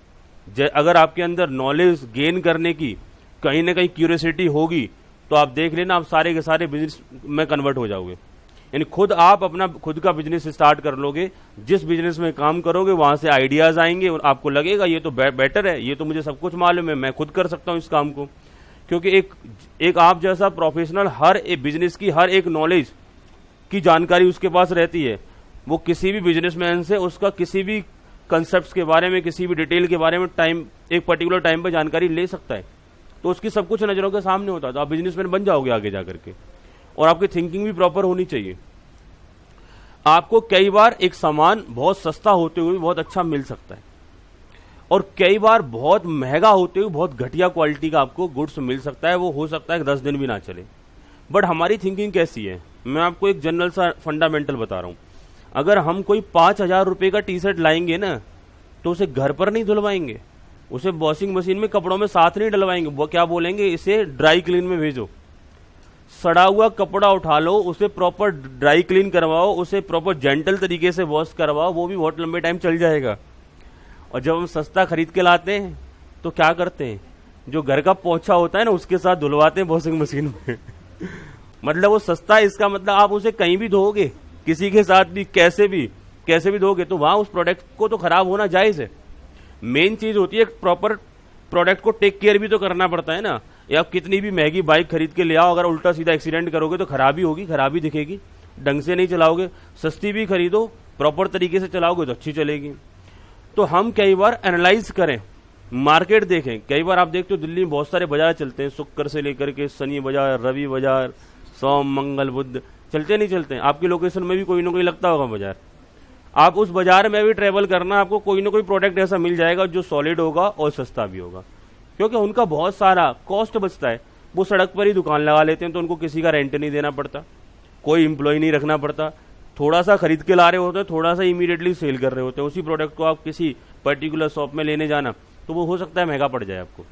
अगर आपके अंदर नॉलेज गेन करने की कहीं ना कहीं क्यूरियोसिटी होगी तो आप देख लेना आप सारे के सारे बिजनेस में कन्वर्ट हो जाओगे। यानी खुद आप अपना खुद का बिजनेस स्टार्ट कर लोगे। जिस बिजनेस में काम करोगे वहां से आइडियाज आएंगे और आपको लगेगा ये तो बेटर है, ये तो मुझे सब कुछ मालूम है, मैं खुद कर सकता हूं इस काम को। क्योंकि एक आप जैसा प्रोफेशनल हर एक बिजनेस की हर एक नॉलेज की जानकारी उसके पास रहती है। वो किसी भी बिजनेसमैन से उसका किसी भी कंसेप्ट के बारे में, किसी भी डिटेल के बारे में एक पर्टिकुलर टाइम पर जानकारी ले सकता है। तो उसकी सब कुछ नजरों के सामने होता है, तो आप बिजनेसमैन बन जाओगे आगे जाकर के। और आपकी थिंकिंग भी प्रॉपर होनी चाहिए। आपको कई बार एक सामान बहुत सस्ता होते हुए बहुत अच्छा मिल सकता है, और कई बार बहुत महंगा होते हुए बहुत घटिया क्वालिटी का आपको गुड्स मिल सकता है। वो हो सकता है कि 10 दिन भी ना चले। बट हमारी थिंकिंग कैसी है, मैं आपको एक जनरल सा फंडामेंटल बता रहा हूं। अगर हम कोई 5,000 रुपए का टी शर्ट लाएंगे ना, तो उसे घर पर नहीं धुलवाएंगे, उसे वॉशिंग मशीन में कपड़ों में साथ नहीं डलवाएंगे। वो क्या बोलेंगे, इसे ड्राई क्लीन में भेजो। सड़ा हुआ कपड़ा उठा लो, उसे प्रॉपर ड्राई क्लीन करवाओ, उसे प्रॉपर जेंटल तरीके से वॉश करवाओ, वो भी बहुत लंबे टाइम चल जाएगा। और जब हम सस्ता खरीद के लाते हैं तो क्या करते हैं, जो घर का पोछा होता है ना उसके साथ धुलवाते हैं वॉशिंग मशीन में। मतलब वो सस्ता है, इसका मतलब आप उसे कहीं भी धोगे, किसी के साथ भी कैसे भी धोगे, तो वहां उस प्रोडक्ट को तो खराब होना जायज है। मेन चीज होती है प्रॉपर प्रोडक्ट को टेक केयर भी तो करना पड़ता है ना। या आप कितनी भी महंगी बाइक खरीद के ले आओ, अगर उल्टा सीधा एक्सीडेंट करोगे तो खराबी होगी, खराबी दिखेगी, ढंग से नहीं चलाओगे। सस्ती भी खरीदो, प्रॉपर तरीके से चलाओगे तो अच्छी चलेगी। तो हम कई बार एनालाइज करें, मार्केट देखें। कई बार आप देखते हो दिल्ली में बहुत सारे बाजार चलते हैं, शुक्र से लेकर के शनि बाजार, रवि बाजार, सोम मंगल बुध, चलते नहीं चलते? आपकी लोकेशन में भी कोई ना कोई लगता होगा बाजार। आप उस बाजार में भी ट्रेवल करना, आपको कोई ना कोई प्रोडक्ट ऐसा मिल जाएगा जो सॉलिड होगा और सस्ता भी होगा, क्योंकि उनका बहुत सारा कॉस्ट बचता है। वो सड़क पर ही दुकान लगा लेते हैं, तो उनको किसी का रेंट नहीं देना पड़ता, कोई एम्प्लॉय नहीं रखना पड़ता। थोड़ा सा खरीद के ला रहे होते हैं, थोड़ा सा इमीडिएटली सेल कर रहे होते हैं। उसी प्रोडक्ट को आप किसी पर्टिकुलर शॉप में लेने जाना तो वो हो सकता है महंगा पड़ जाए आपको।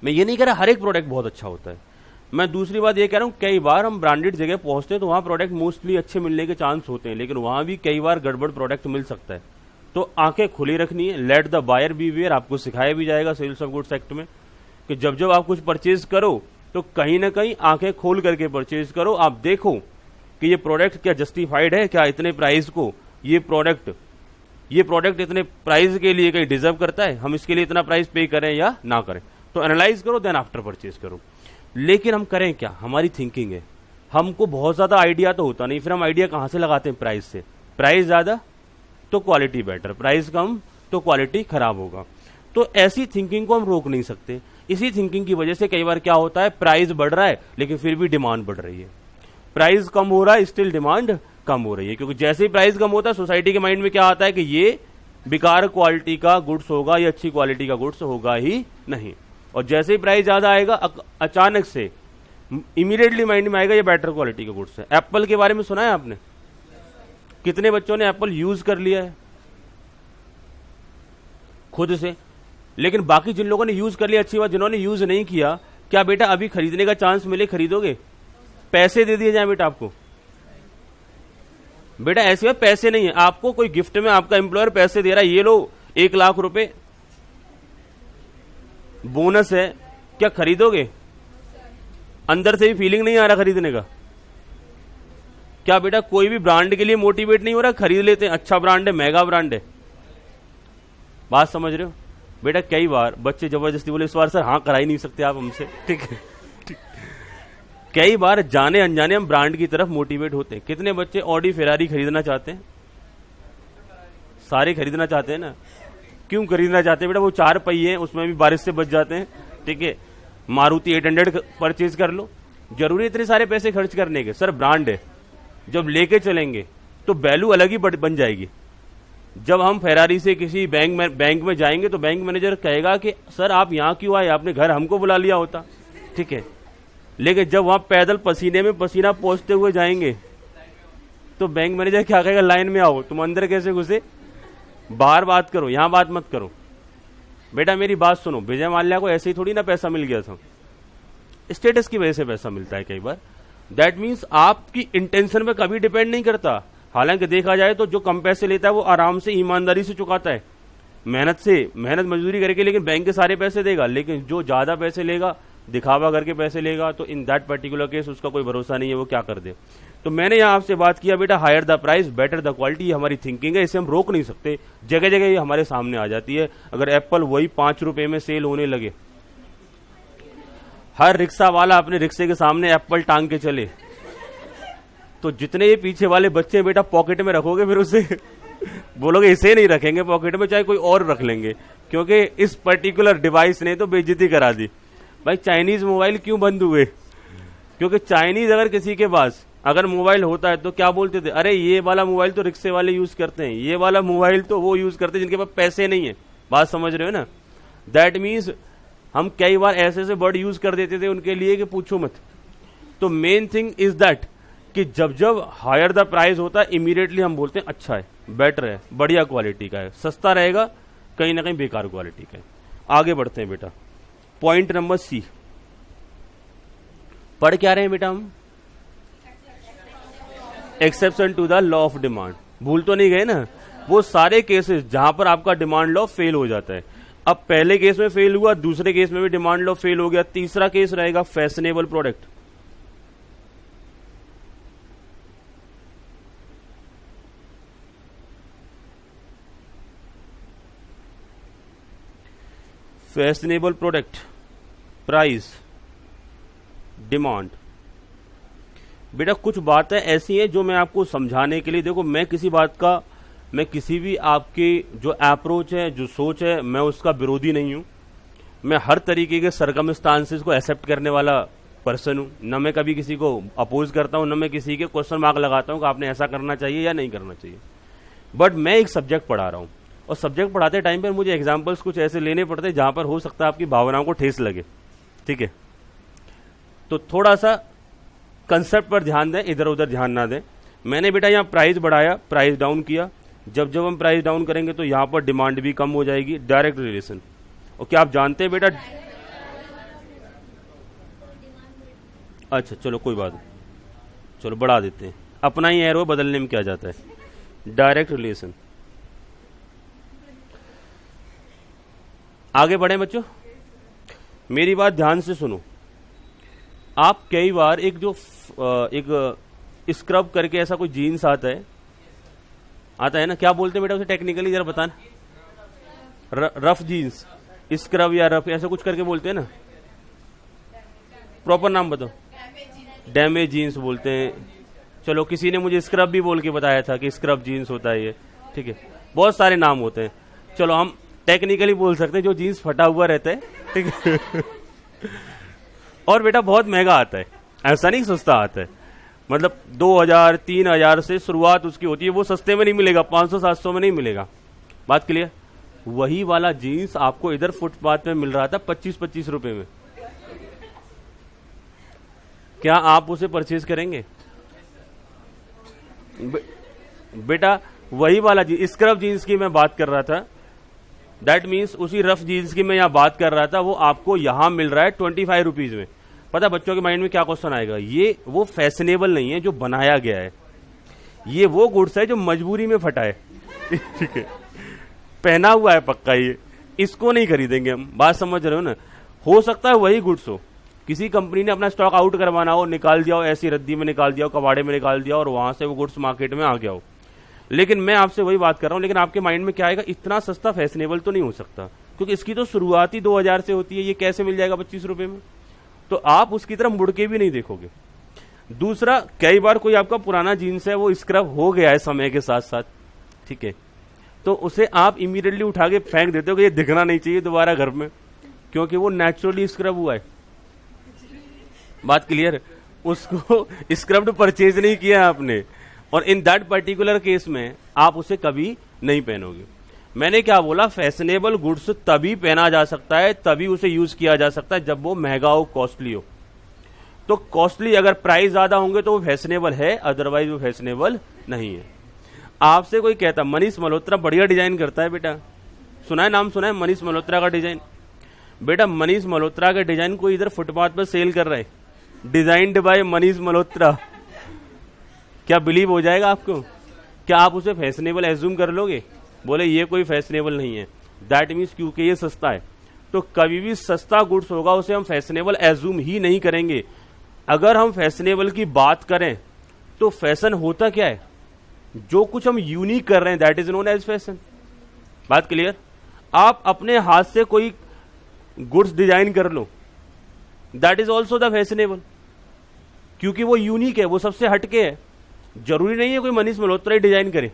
मैं ये नहीं कह रहा हर एक प्रोडक्ट बहुत अच्छा होता है। मैं दूसरी बात ये कह रहा हूँ, कई बार हम ब्रांडेड जगह पहुंचते हैं तो वहां प्रोडक्ट मोस्टली अच्छे मिलने के चांस होते हैं, लेकिन वहां भी कई बार गड़बड़ प्रोडक्ट मिल सकता है। तो आंखें खुली रखनी है, let the buyer beware. आपको सिखाया भी जाएगा सेल्स ऑफ गुड्स एक्ट में कि जब आप कुछ परचेज करो तो कहीं ना कहीं आंखें खोल करके परचेज करो। आप देखो कि ये प्रोडक्ट क्या जस्टिफाइड है, क्या इतने प्राइस को ये प्रोडक्ट इतने प्राइस के लिए कहीं डिजर्व करता है, हम इसके लिए इतना प्राइस पे करें या ना करें। तो एनालाइज करो, देन आफ्टर परचेज करो। लेकिन हम करें क्या, हमारी थिंकिंग है, हमको बहुत ज्यादा आइडिया तो होता नहीं, फिर हम आइडिया कहां से लगाते हैं, प्राइस से। प्राइस ज्यादा तो क्वालिटी बेटर, प्राइस कम तो क्वालिटी खराब होगा। तो ऐसी थिंकिंग को हम रोक नहीं सकते। इसी थिंकिंग की वजह से कई बार क्या होता है, प्राइस बढ़ रहा है लेकिन फिर भी डिमांड बढ़ रही है, प्राइस कम हो रहा है स्टिल डिमांड कम हो रही है, क्योंकि जैसे ही प्राइस कम होता है सोसाइटी के माइंड में क्या आता है कि ये बेकार क्वालिटी का गुड्स होगा, या अच्छी क्वालिटी का गुड्स होगा ही नहीं। और जैसे ही प्राइस ज्यादा आएगा अचानक से इमीडिएटली माइंड में आएगा ये बेटर क्वालिटी का गुड्स है। एप्पल के बारे में सुना है आपने? कितने बच्चों ने एप्पल यूज कर लिया है खुद से? लेकिन बाकी जिन लोगों ने यूज कर लिया अच्छी बात, जिन्होंने यूज नहीं किया, क्या बेटा अभी खरीदने का चांस मिले खरीदोगे? पैसे दे दिए जाए बेटा आपको? बेटा ऐसी बात पैसे नहीं है, आपको कोई गिफ्ट में आपका एम्प्लॉयर पैसे दे रहा है, ये लो 1 लाख रुपए बोनस है, क्या खरीदोगे? अंदर से भी फीलिंग नहीं आ रहा खरीदने का? क्या बेटा कोई भी ब्रांड के लिए मोटिवेट नहीं हो रहा? खरीद लेते हैं, अच्छा ब्रांड है, महंगा ब्रांड है। बात समझ रहे हो बेटा? कई बार बच्चे जबरदस्ती बोले इस बार सर हाँ करा ही नहीं सकते आप हमसे, ठीक है। कई बार जाने अनजाने हम ब्रांड की तरफ मोटिवेट होते हैं। कितने बच्चे ऑडी फेरारी खरीदना चाहते हैं? सारे खरीदना चाहते हैं ना। क्यों खरीदना चाहते हैं बेटा? वो 4 पहिए हैं, उसमें भी बारिश से बच जाते हैं, ठीक है। मारुति 800 परचेज कर लो, जरूरी इतने सारे पैसे खर्च करने के? सर ब्रांड है, जब लेके चलेंगे तो वैल्यू अलग ही बन जाएगी। जब हम फेरारी से किसी बैंक में जाएंगे तो बैंक मैनेजर कहेगा कि सर आप यहां क्यों आए, आपने घर हमको बुला लिया होता, ठीक है। लेकिन जब वहां पैदल पसीने में पसीना पोंछते हुए जाएंगे तो बैंक मैनेजर क्या कहेगा, लाइन में आओ, तुम अंदर कैसे घुसे, बाहर बात करो, यहां बात मत करो। बेटा मेरी बात सुनो, विजय माल्या को ऐसे ही थोड़ी ना पैसा मिल गया था, स्टेटस की वजह से पैसा मिलता है कई बार। दैट मीन्स आपकी इंटेंशन पे कभी डिपेंड नहीं करता। हालांकि देखा जाए तो जो कम पैसे लेता है वो आराम से ईमानदारी से चुकाता है, मेहनत मजदूरी करके, लेकिन बैंक के सारे पैसे देगा। लेकिन जो ज्यादा पैसे लेगा, दिखावा करके पैसे लेगा, तो इन दैट पर्टिकुलर केस उसका कोई भरोसा नहीं है वो क्या कर दे। तो मैंने यहां आपसे बात किया बेटा, higher the price better the quality, हमारी थिंकिंग है, इसे हम रोक नहीं सकते। जगह जगह ये हमारे सामने आ जाती है। अगर एप्पल वही 5 रुपए में सेल होने लगे, हर रिक्शा वाला अपने रिक्शे के सामने एप्पल टांग के चले, तो जितने ये पीछे वाले बच्चे बेटा पॉकेट में रखोगे, फिर उसे बोलोगे इसे नहीं रखेंगे पॉकेट में, चाहे कोई और रख लेंगे, क्योंकि इस पर्टिकुलर डिवाइस ने तो बेइज्जती करा दी। भाई चाइनीज मोबाइल क्यों बंद हुए? क्योंकि चाइनीज अगर किसी के पास अगर मोबाइल होता है तो क्या बोलते थे, अरे ये वाला मोबाइल तो रिक्शे वाले यूज करते हैं, ये वाला मोबाइल तो वो यूज करते हैं जिनके पास पैसे नहीं है। बात समझ रहे हो ना? दैट मीन्स हम कई बार ऐसे ऐसे वर्ड यूज कर देते थे उनके लिए कि पूछो मत। तो मेन थिंग इज दैट कि जब जब हायर द प्राइस होता है इमीडिएटली हम बोलते हैं अच्छा है, बेटर है, बढ़िया क्वालिटी का है, सस्ता रहेगा, कहीं ना कहीं बेकार क्वालिटी का है। आगे बढ़ते हैं बेटा, पॉइंट नंबर सी। पढ़ क्या रहे हैं बेटा हम? Exception to the law of demand. भूल तो नहीं गए ना? वो सारे केसेस जहां पर आपका डिमांड लॉ फेल हो जाता है। अब पहले केस में फेल हुआ, दूसरे केस में भी डिमांड लॉ फेल हो गया, तीसरा केस रहेगा fashionable product. Fashionable product, price, demand. बेटा कुछ बातें ऐसी हैं जो मैं आपको समझाने के लिए, देखो मैं किसी भी आपकी जो अप्रोच है, जो सोच है, मैं उसका विरोधी नहीं हूं। मैं हर तरीके के सर्कमस्टांसेस को एक्सेप्ट करने वाला पर्सन हूं। न मैं कभी किसी को अपोज करता हूं, न मैं किसी के क्वेश्चन मार्क लगाता हूं कि आपने ऐसा करना चाहिए या नहीं करना चाहिए। बट मैं एक सब्जेक्ट पढ़ा रहा हूं, और सब्जेक्ट पढ़ाते टाइम पर मुझे एग्जाम्पल्स कुछ ऐसे लेने पड़ते हैं जहां पर हो सकता है आपकी भावनाओं को ठेस लगे, ठीक है। तो थोड़ा सा कंसेप्ट पर ध्यान दें, इधर उधर ध्यान ना दें। मैंने बेटा यहां प्राइस बढ़ाया, प्राइस डाउन किया। जब जब हम प्राइस डाउन करेंगे तो यहां पर डिमांड भी कम हो जाएगी, डायरेक्ट रिलेशन। और क्या आप जानते हैं बेटा, अच्छा चलो कोई बात नहीं, चलो बढ़ा देते हैं, अपना ही एरो बदलने में क्या जाता है, डायरेक्ट रिलेशन। आगे बढ़े बच्चों, मेरी बात ध्यान से सुनो। आप कई बार एक स्क्रब करके ऐसा कोई जीन्स आता है ना, क्या बोलते हैं बेटा उसे टेक्निकली जरा बताना? रफ जीन्स, स्क्रब या रफ ऐसा कुछ करके बोलते हैं ना, प्रॉपर नाम बताओ। डैमेज जीन्स बोलते हैं। चलो किसी ने मुझे स्क्रब भी बोल के बताया था कि स्क्रब जीन्स होता है ये, ठीक है, बहुत सारे नाम होते हैं। चलो हम टेक्निकली बोल सकते हैं जो जीन्स फटा हुआ रहता है, ठीक है। और बेटा बहुत महंगा आता है, ऐसा नहीं सस्ता आता है। मतलब 2000 3000 से शुरुआत उसकी होती है, वो सस्ते में नहीं मिलेगा, 500-700 में नहीं मिलेगा। बात क्लियर। वही वाला जीन्स आपको इधर फुटपाथ में मिल रहा था 25-25 रुपए में। क्या आप उसे परचेज करेंगे? बेटा वही वाला जीन्स, स्क्रब जीन्स की मैं बात कर रहा था, दैट मीन्स उसी रफ जीन्स की मैं यहाँ बात कर रहा था, वो आपको यहां मिल रहा है 25 रुपीज में। पता बच्चों के माइंड में क्या क्वेश्चन आएगा, ये वो फैशनेबल नहीं है जो बनाया गया है, ये वो गुड्स है जो मजबूरी में फटा है। ठीक है, पहना हुआ है पक्का, ये इसको नहीं खरीदेंगे हम। बात समझ रहे हो ना। हो सकता है वही गुड्स हो, किसी कंपनी ने अपना स्टॉक आउट करवाना हो, निकाल दिया हो, ऐसी रद्दी में निकाल दिया हो, कबाड़े में निकाल दिया और वहां से वो गुड्स मार्केट में आ गया हो। लेकिन मैं आपसे वही बात कर रहा हूं, लेकिन आपके माइंड में क्या आएगा, इतना सस्ता फैशनेबल तो नहीं हो सकता, क्योंकि इसकी तो शुरुआत ही 2000 से होती है, ये कैसे मिल जाएगा 25 रुपए में? तो आप उसकी तरफ मुड़ के भी नहीं देखोगे। दूसरा, कई बार कोई आपका पुराना जीन्स है वो स्क्रब हो गया है समय के साथ साथ, ठीक है, तो उसे आप इमीडिएटली उठा के फेंक देते हो कि ये दिखना नहीं चाहिए दोबारा घर में, क्योंकि वो नेचुरली स्क्रब हुआ है। बात क्लियर। उसको स्क्रब्ड परचेज नहीं किया आपने, और इन दैट पर्टिकुलर केस में आप उसे कभी नहीं पहनोगे। मैंने क्या बोला, फैशनेबल गुड्स तभी पहना जा सकता है, तभी उसे यूज किया जा सकता है जब वो महंगा हो, कॉस्टली हो। तो कॉस्टली अगर प्राइस ज्यादा होंगे तो वो फैशनेबल है, अदरवाइज वो फैशनेबल नहीं है। आपसे कोई कहता मनीष मल्होत्रा बढ़िया डिजाइन करता है, बेटा सुना है, नाम सुना है मनीष मल्होत्रा का डिजाइन? बेटा मनीष मल्होत्रा का डिजाइन कोई इधर फुटपाथ पर सेल कर रहा है, डिजाइन्ड बाय मनीष मल्होत्रा, क्या बिलीव हो जाएगा आपको? क्या आप उसे फैशनेबल एज्यूम कर लोगे? बोले ये कोई फैशनेबल नहीं है, दैट मीन्स क्योंकि ये सस्ता है। तो कभी भी सस्ता गुड्स होगा उसे हम फैशनेबल एज्यूम ही नहीं करेंगे। अगर हम फैशनेबल की बात करें तो फैशन होता क्या है, जो कुछ हम यूनिक कर रहे हैं that is known as fashion. बात क्लियर। आप अपने हाथ से कोई गुड्स डिजाइन कर लो, that is also the fashionable, क्योंकि वो यूनिक है, वो सबसे हटके है। जरूरी नहीं है कोई मनीष मल्होत्रा ही डिजाइन करे,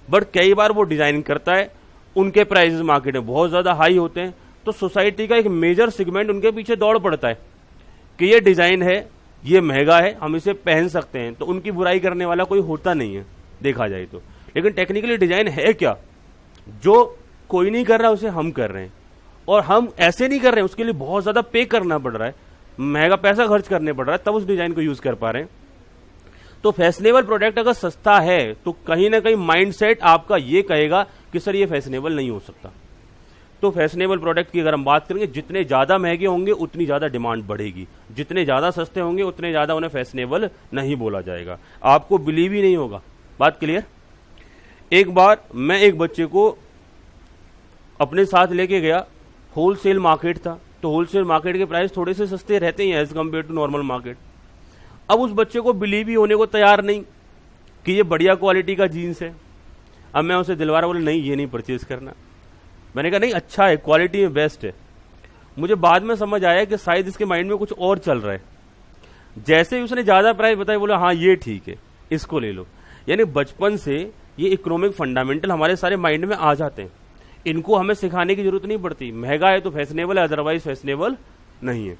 बट कई बार वो डिजाइन करता है, उनके प्राइसेस मार्केट में बहुत ज्यादा हाई होते हैं, तो सोसाइटी का एक मेजर सेगमेंट उनके पीछे दौड़ पड़ता है कि ये डिजाइन है, ये महंगा है, हम इसे पहन सकते हैं। तो उनकी बुराई करने वाला कोई होता नहीं है देखा जाए तो। लेकिन टेक्निकली डिजाइन है क्या, जो कोई नहीं कर रहा उसे हम कर रहे हैं, और हम ऐसे नहीं कर रहे हैं, उसके लिए बहुत ज्यादा पे करना पड़ रहा है, महंगा पैसा खर्च करने पड़ रहा है, तब उस डिजाइन को यूज कर पा रहे हैं। तो फैशनेबल प्रोडक्ट अगर सस्ता है तो कहीं ना कहीं माइंडसेट आपका ये कहेगा कि सर ये फैशनेबल नहीं हो सकता। तो फैशनेबल प्रोडक्ट की अगर हम बात करेंगे, जितने ज्यादा महंगे होंगे उतनी ज्यादा डिमांड बढ़ेगी, जितने ज्यादा सस्ते होंगे उतने ज्यादा उन्हें फैशनेबल नहीं बोला जाएगा, आपको बिलीव ही नहीं होगा। बात क्लियर। एक बार मैं एक बच्चे को अपने साथ लेके गया, होलसेल मार्केट था, तो होलसेल मार्केट के प्राइस थोड़े से सस्ते रहते ही हैं as compare to normal market. अब उस बच्चे को बिलीव ही होने को तैयार नहीं कि ये बढ़िया क्वालिटी का जीन्स है। अब मैं उसे दिलवा रहा, बोले नहीं ये नहीं परचेज करना। मैंने कहा नहीं अच्छा है, क्वालिटी में बेस्ट है। मुझे बाद में समझ आया कि शायद इसके माइंड में कुछ और चल रहा है। जैसे ही उसने ज्यादा प्राइस बताया, बोला हाँ ये ठीक है, इसको ले लो। यानी बचपन से ये इकोनॉमिक फंडामेंटल हमारे सारे माइंड में आ जाते हैं, इनको हमें सिखाने की जरूरत नहीं पड़ती। महंगा है तो फैशनेबल है, अदरवाइज फैशनेबल नहीं है।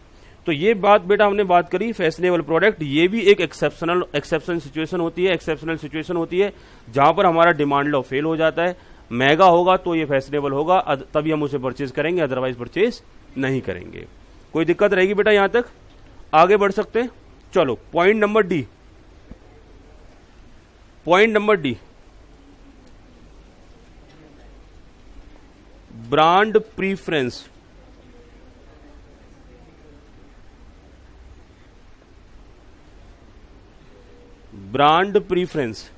तो ये बात बेटा हमने बात करी फैशनेबल प्रोडक्ट, ये भी एक एक्सेप्शन सिचुएशन होती है, एक्सेप्शनल सिचुएशन होती है जहां पर हमारा डिमांड लॉ फेल हो जाता है। महंगा होगा तो ये फैशनेबल होगा, तभी हम उसे परचेज करेंगे, अदरवाइज परचेज नहीं करेंगे। कोई दिक्कत रहेगी बेटा? यहां तक आगे बढ़ सकते हैं। चलो point number D. Point number D, brand preference. Brand preference,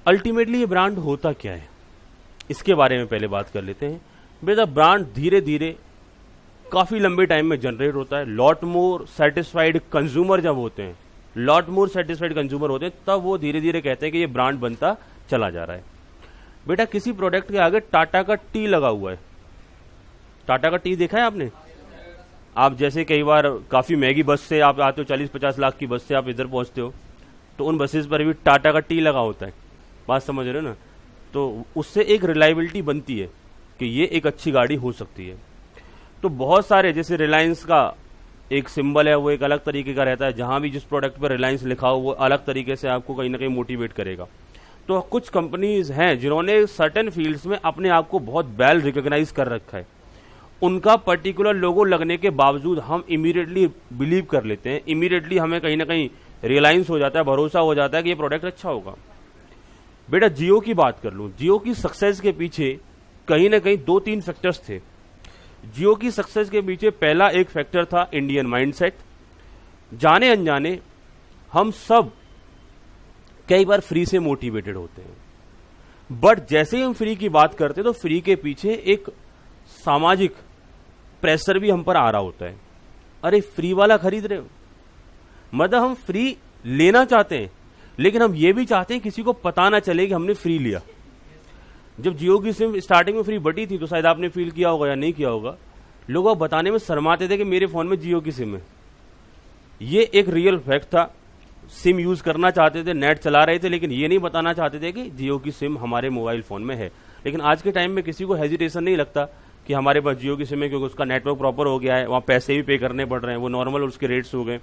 ultimately ये ब्रांड होता क्या है, इसके बारे में पहले बात कर लेते हैं। बेटा ब्रांड धीरे धीरे काफी लंबे टाइम में जनरेट होता है। लॉट मोर सेटिस्फाइड कंज्यूमर जब होते हैं, लॉट मोर सेटिस्फाइड कंज्यूमर होते हैं, तब वो धीरे धीरे कहते हैं कि ये ब्रांड बनता चला जा रहा है। बेटा किसी प्रोडक्ट के आगे टाटा का टी लगा हुआ है, टाटा का टी देखा है आपने? आप जैसे कई बार काफी महंगी बस से आप आते हो, 40-50 लाख की बस से आप इधर पहुंचते हो, तो उन बसेस पर भी टाटा का टी लगा होता है। बात समझ रहे हो ना। तो उससे एक रिलायबिलिटी बनती है कि ये एक अच्छी गाड़ी हो सकती है। तो बहुत सारे, जैसे रिलायंस का एक सिंबल है, वो एक अलग तरीके का रहता है, जहां भी जिस प्रोडक्ट पर रिलायंस लिखा हो वो अलग तरीके से आपको कहीं ना कहीं मोटिवेट करेगा। तो कुछ कंपनीज हैं जिन्होंने सर्टेन फील्ड्स में अपने आप को बहुत वेल रिकॉग्नाइज कर रखा है, उनका पर्टिकुलर लोगो लगने के बावजूद हम इमीडिएटली बिलीव कर लेते हैं, इमीडिएटली हमें कहीं ना कहीं रियलाइज हो जाता है, भरोसा हो जाता है कि ये प्रोडक्ट अच्छा होगा। बेटा जियो की बात कर लूं, जियो की सक्सेस के पीछे कहीं ना कहीं 2-3 फैक्टर्स थे। जियो की सक्सेस के पीछे पहला एक फैक्टर था इंडियन माइंडसेट। जाने अनजाने हम सब कई बार फ्री से मोटिवेटेड होते हैं, बट जैसे ही हम फ्री की बात करते हैं तो फ्री के पीछे एक सामाजिक प्रेशर भी हम पर आ रहा होता है। अरे फ्री वाला खरीद रहे हो, मतलब हम फ्री लेना चाहते हैं, लेकिन हम ये भी चाहते हैं किसी को पता ना चले कि हमने फ्री लिया। जब जियो की सिम स्टार्टिंग में फ्री बटी थी तो शायद आपने फील किया होगा या नहीं किया होगा, लोग बताने में शर्माते थे कि मेरे फोन में जियो की सिम है। ये एक रियल फैक्ट था। सिम यूज करना चाहते थे, नेट चला रहे थे, लेकिन ये नहीं बताना चाहते थे कि जियो की सिम हमारे मोबाइल फोन में है। लेकिन आज के टाइम में किसी को हेजिटेशन नहीं लगता कि हमारे पास जियो की सिम है, क्योंकि उसका नेटवर्क प्रॉपर हो गया है, वहां पैसे भी पे करने पड़ रहे हैं, वो नॉर्मल उसके रेट्स हो गए।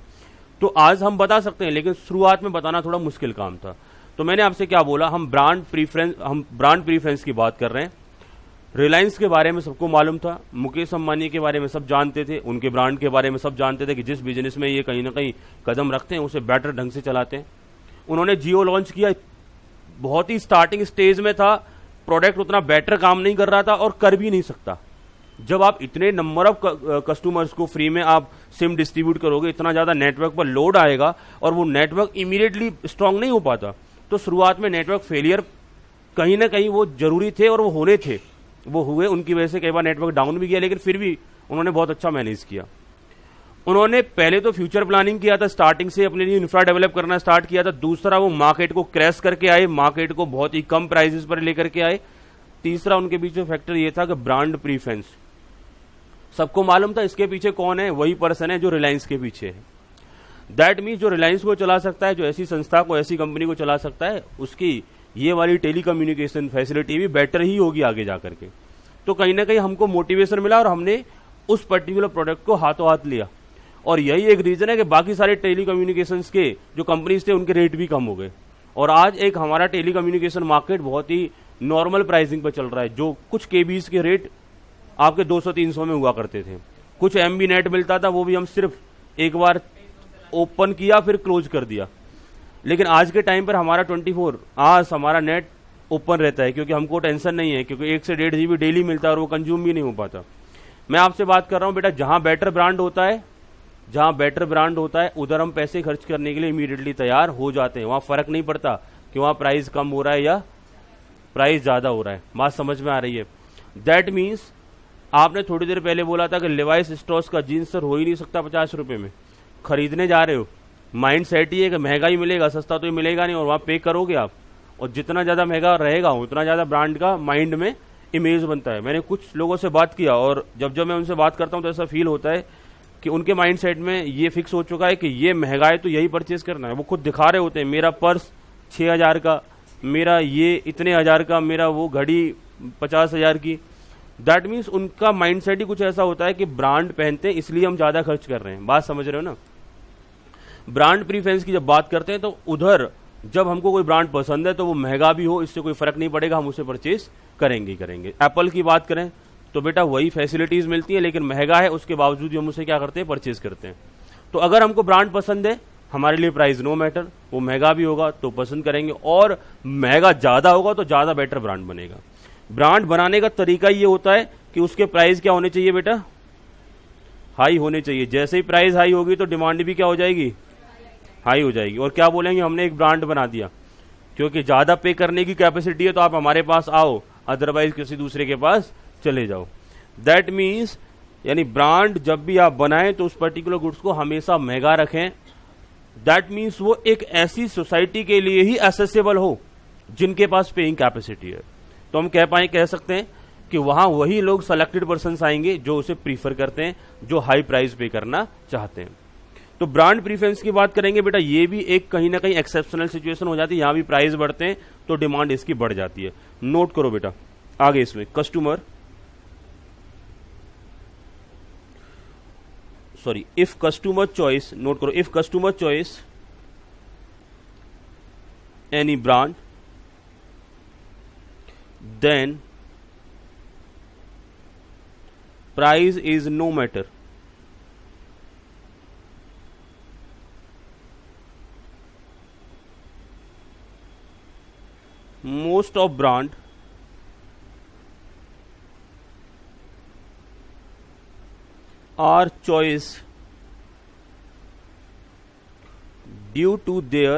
तो आज हम बता सकते हैं, लेकिन शुरुआत में बताना थोड़ा मुश्किल काम था। तो मैंने आपसे क्या बोला, हम ब्रांड प्रीफरेंस की बात कर रहे हैं। रिलायंस के बारे में सबको मालूम था, मुकेश अंबानी के बारे में सब जानते थे, उनके ब्रांड के बारे में सब जानते थे कि जिस बिजनेस में ये कहीं ना कहीं कदम रखते हैं उसे बेटर ढंग से चलाते हैं। उन्होंने जियो लॉन्च किया, बहुत ही स्टार्टिंग स्टेज में था, प्रोडक्ट उतना बेटर काम नहीं कर रहा था और कर भी नहीं सकता। जब आप इतने नंबर ऑफ कस्टमर्स को फ्री में आप सिम डिस्ट्रीब्यूट करोगे, इतना ज्यादा नेटवर्क पर लोड आएगा और वो नेटवर्क इमीडिएटली स्ट्रांग नहीं हो पाता। तो शुरुआत में नेटवर्क फेलियर कहीं ना कहीं वो जरूरी थे और वो होने थे, वो हुए। उनकी वजह से कई बार नेटवर्क डाउन भी गया, लेकिन फिर भी उन्होंने बहुत अच्छा मैनेज किया। उन्होंने पहले तो फ्यूचर प्लानिंग किया था, स्टार्टिंग से अपने लिए इंफ्रा डेवलप करना स्टार्ट किया था। दूसरा, वो मार्केट को क्रैश करके आए, मार्केट को बहुत ही कम प्राइसेस पर लेकर के आए। तीसरा, उनके पीछे फैक्टर ये था कि ब्रांड प्रीफरेंस। सबको मालूम था इसके पीछे कौन है, वही पर्सन है जो रिलायंस के पीछे है। दैट मीन्स जो रिलायंस को चला सकता है, जो ऐसी संस्था को, ऐसी कंपनी को चला सकता है, उसकी ये वाली टेलीकम्युनिकेशन फैसिलिटी भी बेटर ही होगी आगे जाकर के। तो कहीं ना कहीं हमको मोटिवेशन मिला और हमने उस पर्टिकुलर प्रोडक्ट को हाथों हाथ लिया। और यही एक रीजन है कि बाकी सारे टेलीकम्युनिकेशंस के जो कंपनीज थे उनके रेट भी कम हो गए और आज एक हमारा टेलीकम्युनिकेशन मार्केट बहुत ही नॉर्मल प्राइसिंग पर चल रहा है। जो कुछ केबीज के रेट आपके 200-300 में हुआ करते थे, कुछ एमबी नेट मिलता था, वो भी हम सिर्फ एक बार ओपन किया फिर क्लोज कर दिया। लेकिन आज के टाइम पर हमारा 24 आवर्स हमारा नेट ओपन रहता है, क्योंकि हमको टेंशन नहीं है, क्योंकि 1 से 1.5 GB डेली मिलता है और वो कंज्यूम भी नहीं हो पाता। मैं आपसे बात कर रहा हूं बेटा, जहां बेटर ब्रांड होता है, जहां बेटर ब्रांड होता है उधर हम पैसे खर्च करने के लिए इमीडिएटली तैयार हो जाते हैं। वहां फर्क नहीं पड़ता कि वहां प्राइस कम हो रहा है या प्राइस ज्यादा हो रहा है। बात समझ में आ रही है? दैट मीन्स आपने थोड़ी देर पहले बोला था कि लिवाइस स्ट्रॉस का जीन्स सर हो ही नहीं सकता 50 रुपए में। खरीदने जा रहे हो, माइंड सेट ही है कि महंगा ही मिलेगा, सस्ता तो ही मिलेगा नहीं, और वहां पे करोगे आप, और जितना ज्यादा महंगा रहेगा उतना ज्यादा ब्रांड का माइंड में इमेज बनता है। मैंने कुछ लोगों से बात किया और जब मैं उनसे बात करता हूं तो ऐसा फील होता है कि उनके माइंड सेट में ये फिक्स हो चुका है कि ये महंगा है तो यही परचेज करना है। वो खुद दिखा रहे होते हैं, मेरा पर्स 6,000 का, मेरा ये इतने हजार का, मेरा वो घड़ी 50,000 की। दैट मीन्स उनका माइंड सेट ही कुछ ऐसा होता है कि ब्रांड पहनते हैं इसलिए हम ज्यादा खर्च कर रहे हैं। बात समझ रहे हो ना? ब्रांड प्रीफरेंस की जब बात करते हैं तो उधर जब हमको कोई ब्रांड पसंद है तो वो महंगा भी हो, इससे कोई फर्क नहीं पड़ेगा, हम उसे परचेज करेंगे ही करेंगे। एप्पल की बात करें तो बेटा वही फैसिलिटीज मिलती है, लेकिन महंगा है, उसके बावजूद हम उसे क्या करते हैं, परचेज करते हैं। तो अगर हमको ब्रांड पसंद है, हमारे लिए प्राइस नो मैटर, वो महंगा भी होगा तो पसंद करेंगे, और महंगा ज्यादा होगा तो ज्यादा बेटर ब्रांड बनेगा। ब्रांड बनाने का तरीका ये होता है कि उसके प्राइस क्या होने चाहिए बेटा, हाई होने चाहिए। जैसे ही प्राइस हाई होगी तो डिमांड भी क्या हो जाएगी, हाई हो जाएगी। और क्या बोलेंगे, हमने एक ब्रांड बना दिया, क्योंकि ज्यादा पे करने की कैपेसिटी है तो आप हमारे पास आओ, अदरवाइज किसी दूसरे के पास चले जाओ। दैट मीन्स यानी ब्रांड जब भी आप बनाएं तो उस पर्टिकुलर गुड्स को हमेशा महंगा रखें। दैट मीन्स वो एक ऐसी सोसाइटी के लिए ही एसेसिबल हो जिनके पास पेइंग कैपेसिटी है। तो हम कह सकते हैं कि वहां वही लोग सेलेक्टेड पर्सन्स आएंगे जो उसे प्रीफर करते हैं, जो हाई प्राइस पे करना चाहते हैं। तो ब्रांड प्रीफरेंस की बात करेंगे बेटा, ये भी एक कहीं ना कहीं एक्सेप्शनल सिचुएशन हो जाती है, यहां भी प्राइस बढ़ते हैं तो डिमांड इसकी बढ़ जाती है। नोट करो बेटा आगे इसमें customer, sorry if customer choice, note करो if customer choice any brand then price is no matter. Most of brand are choice due to their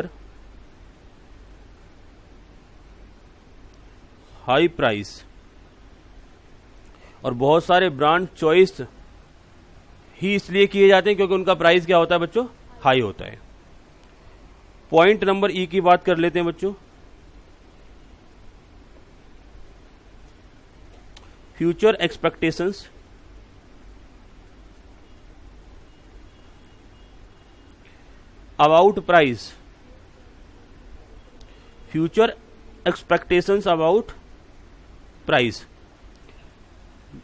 high price। और बहुत सारे ब्रांड चॉइस ही इसलिए किए जाते हैं क्योंकि उनका प्राइस क्या होता है बच्चों, हाई होता है। पॉइंट नंबर ई की बात कर लेते हैं बच्चों, future expectations about price, future expectations about price.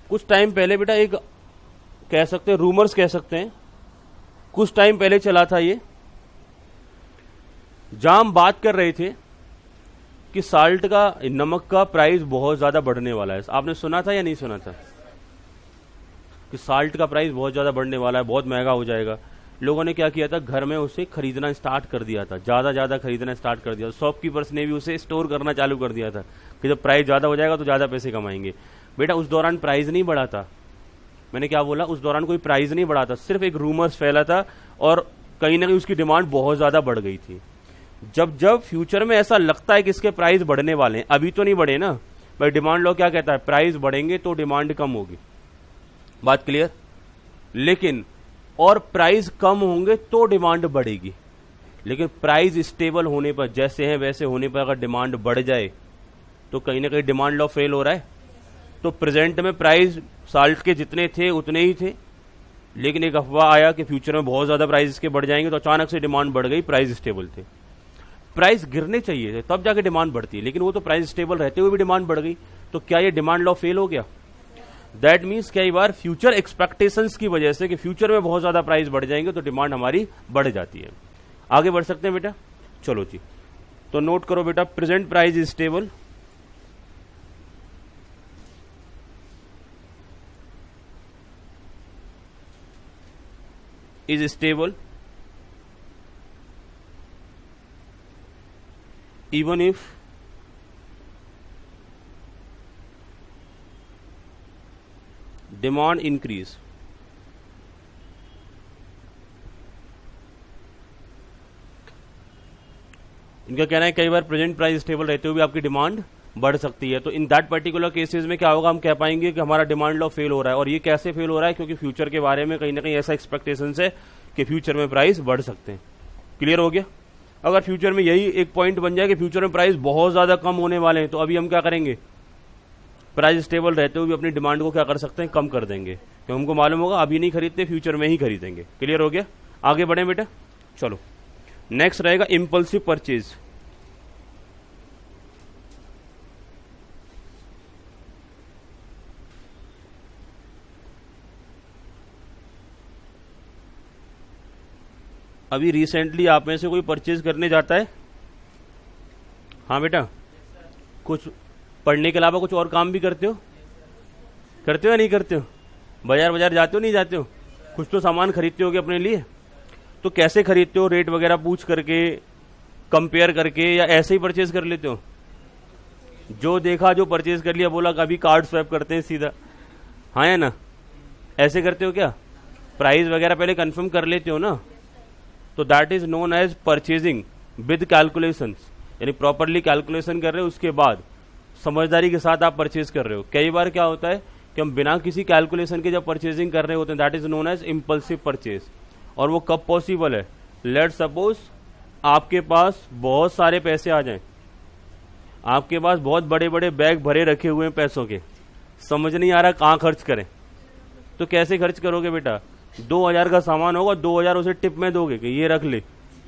कुछ टाइम पहले बेटा एक कह सकते हैं, रूमर्स कह सकते हैं, कुछ टाइम पहले चला था ये, जहां हम बात कर रहे थे कि साल्ट का, नमक का प्राइस बहुत ज्यादा बढ़ने वाला है। आपने सुना था या नहीं सुना था कि साल्ट का प्राइस बहुत ज्यादा बढ़ने वाला है, बहुत महंगा हो जाएगा। लोगों ने क्या किया था, घर में उसे खरीदना स्टार्ट कर दिया था, ज्यादा खरीदना स्टार्ट कर दिया। शॉपकीपर्स ने भी उसे स्टोर करना चालू कर दिया था कि जब प्राइस ज्यादा हो जाएगा तो ज्यादा पैसे कमाएंगे। बेटा उस दौरान प्राइस नहीं बढ़ा था, मैंने क्या बोला, उस दौरान कोई प्राइस नहीं बढ़ा था, सिर्फ एक रूमर्स फैला था और कहीं ना कहीं उसकी डिमांड बहुत ज्यादा बढ़ गई थी। जब जब फ्यूचर में ऐसा लगता है कि इसके प्राइस बढ़ने वाले हैं, अभी तो नहीं बढ़े ना भाई, डिमांड लॉ क्या कहता है, प्राइस बढ़ेंगे तो डिमांड कम होगी, बात क्लियर। लेकिन और प्राइस कम होंगे तो डिमांड बढ़ेगी, लेकिन प्राइस स्टेबल होने पर, जैसे हैं वैसे होने पर अगर डिमांड बढ़ जाए तो कहीं ना कहीं डिमांड लॉ फेल हो रहा है। तो प्रेजेंट में प्राइस साल्ट के जितने थे उतने ही थे, लेकिन एक अफवाह आया कि फ्यूचर में बहुत ज्यादा प्राइस इसके बढ़ जाएंगे, तो अचानक से डिमांड बढ़ गई, प्राइस स्टेबल थे। प्राइस गिरने चाहिए थे तब जाके डिमांड बढ़ती है, लेकिन वो तो प्राइस स्टेबल रहते हुए भी डिमांड बढ़ गई, तो क्या ये डिमांड लॉ फेल हो गया? दैट मीन्स कई बार फ्यूचर एक्सपेक्टेशंस की वजह से कि फ्यूचर में बहुत ज्यादा प्राइस बढ़ जाएंगे तो डिमांड हमारी बढ़ जाती है। आगे बढ़ सकते हैं बेटा, चलो जी। तो नोट करो बेटा, present price is stable, is stable even if demand increase। इनका कहना है कई बार प्रेजेंट प्राइस स्टेबल रहते हुए भी आपकी डिमांड बढ़ सकती है। तो इन दैट पर्टिकुलर केसेस में क्या होगा, हम कह पाएंगे कि हमारा डिमांड लॉ फेल हो रहा है। और ये कैसे फेल हो रहा है, क्योंकि फ्यूचर के बारे में कहीं ना कहीं ऐसा एक्सपेक्टेशन है कि फ्यूचर में प्राइस बढ़ सकते हैं। क्लियर हो गया? अगर फ्यूचर में यही एक पॉइंट बन जाए कि फ्यूचर में प्राइस बहुत ज्यादा कम होने वाले हैं, तो अभी हम क्या करेंगे, प्राइस स्टेबल रहते हुए भी अपनी डिमांड को क्या कर सकते हैं, कम कर देंगे, क्योंकि हमको मालूम होगा अभी नहीं खरीदते, फ्यूचर में ही खरीदेंगे। क्लियर हो गया? आगे बढ़े बेटा, चलो। नेक्स्ट रहेगा इंपल्सिव परचेज। अभी रिसेंटली आप में से कोई परचेज करने जाता है? हाँ बेटा, कुछ पढ़ने के अलावा कुछ और काम भी करते हो? करते हो या नहीं करते हो? बाजार जाते हो नहीं जाते हो? कुछ तो सामान खरीदते होगे अपने लिए। तो कैसे खरीदते हो, रेट वगैरह पूछ करके, कंपेयर करके, या ऐसे ही परचेज कर लेते हो? जो देखा जो परचेज कर लिया, बोला कभी कार्ड स्वैप करते हैं सीधा, हाँ या ना? ऐसे करते हो क्या? प्राइस वगैरह पहले कंफर्म कर लेते हो ना? तो that is known as purchasing with calculations, यानी प्रॉपरली कैलकुलेशन कर रहे हो, उसके बाद समझदारी के साथ आप परचेज कर रहे हो। कई बार क्या होता है कि हम बिना किसी कैलकुलेशन के जब परचेजिंग कर रहे होते हैं, that is known as impulsive purchase. और वो कब पॉसिबल है? लेट सपोज आपके पास बहुत सारे पैसे आ जाएं, आपके पास बहुत बड़े बड़े बैग भरे रखे हुए हैं पैसों के, समझ नहीं आ रहा कहां खर्च करें। तो कैसे खर्च करोगे बेटा? 2,000 का सामान होगा, 2,000 उसे टिप में दोगे कि ये रख ले,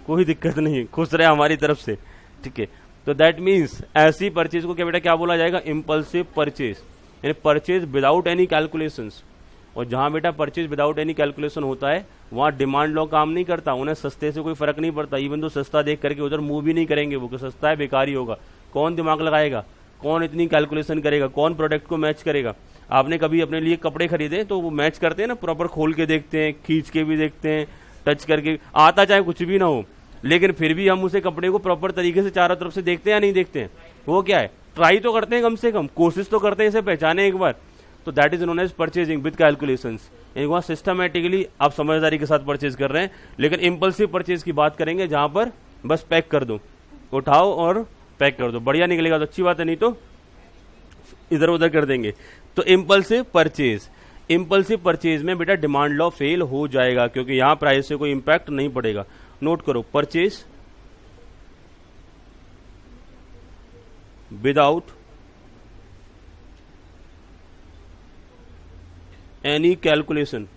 कोई दिक्कत नहीं, खुश रहे हमारी तरफ से, ठीक है। तो दैट मीन्स ऐसी परचेज को क्या बेटा क्या बोला जाएगा, इम्पल्सिव परचेज, यानी परचेज विदाउट एनी कैलकुलेशंस। और जहां बेटा परचेज विदाउट एनी कैलकुलेशन होता है वहां डिमांड लॉ काम नहीं करता, उन्हें सस्ते से कोई फर्क नहीं पड़ता, इवन तो सस्ता देख करके उधर मूव भी नहीं करेंगे वो कि सस्ता है बेकार ही होगा। कौन दिमाग लगाएगा, कौन इतनी कैलकुलेशन करेगा, कौन प्रोडक्ट को मैच करेगा। आपने कभी अपने लिए कपड़े खरीदे तो वो मैच करते हैं ना, प्रॉपर खोल के देखते हैं, खींच के भी देखते हैं, टच करके, आता चाहे कुछ भी ना हो, लेकिन फिर भी हम उसे कपड़े को प्रॉपर तरीके से चारों तरफ से देखते हैं या नहीं देखते हैं। वो क्या है, ट्राई तो करते हैं, कम से कम कोशिश तो करते हैं इसे पहचाने एक बार। तो that is known as purchasing with calculations, यानी वहां सिस्टमेटिकली आप समझदारी के साथ परचेज कर रहे हैं। लेकिन इंपल्सिव परचेज की बात करेंगे जहां पर बस पैक कर दो, उठाओ और पैक कर दो, बढ़िया निकलेगा तो अच्छी बात है, नहीं तो इधर उधर कर देंगे। तो इंपल्सिव परचेज, इंपल्सिव परचेज में बेटा डिमांड लॉ फेल हो जाएगा क्योंकि यहां प्राइस से कोई इंपैक्ट नहीं पड़ेगा। नोट करो, परचेज विदाउट एनी कैलकुलेशन,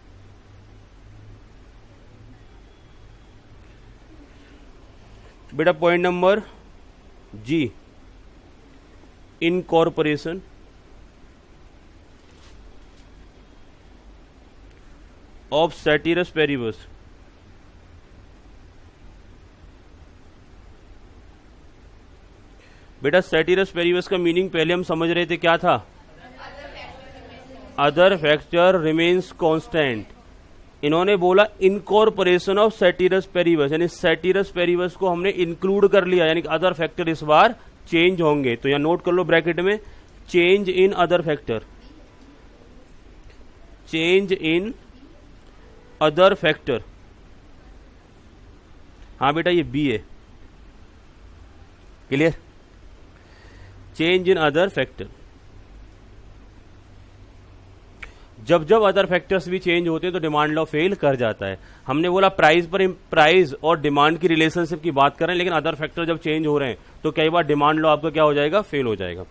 बेटा point number G, incorporation of ceteris paribus, बेटा सेटिरस पेरिबस का मीनिंग पहले हम समझ रहे थे क्या था, अदर फैक्टर रिमेन्स कांस्टेंट। इन्होंने बोला इनकॉर्पोरेशन ऑफ सेटिरस पेरिबस, यानी सेटिरस पेरिबस को हमने इंक्लूड कर लिया, यानी अदर फैक्टर इस बार चेंज होंगे। तो यहां नोट कर लो ब्रैकेट में, change in other factor, change in other factor. हाँ बेटा ये बी है, clear, change in other factor. जब जब अदर फैक्टर्स भी चेंज होते हैं तो डिमांड लॉ फेल कर जाता है। हमने बोला प्राइस पर प्राइस और डिमांड की रिलेशनशिप की बात कर रहे हैं, लेकिन अदर फैक्टर जब चेंज हो रहे हैं तो कई बार डिमांड लॉ आपका क्या हो जाएगा, फेल हो जाएगा।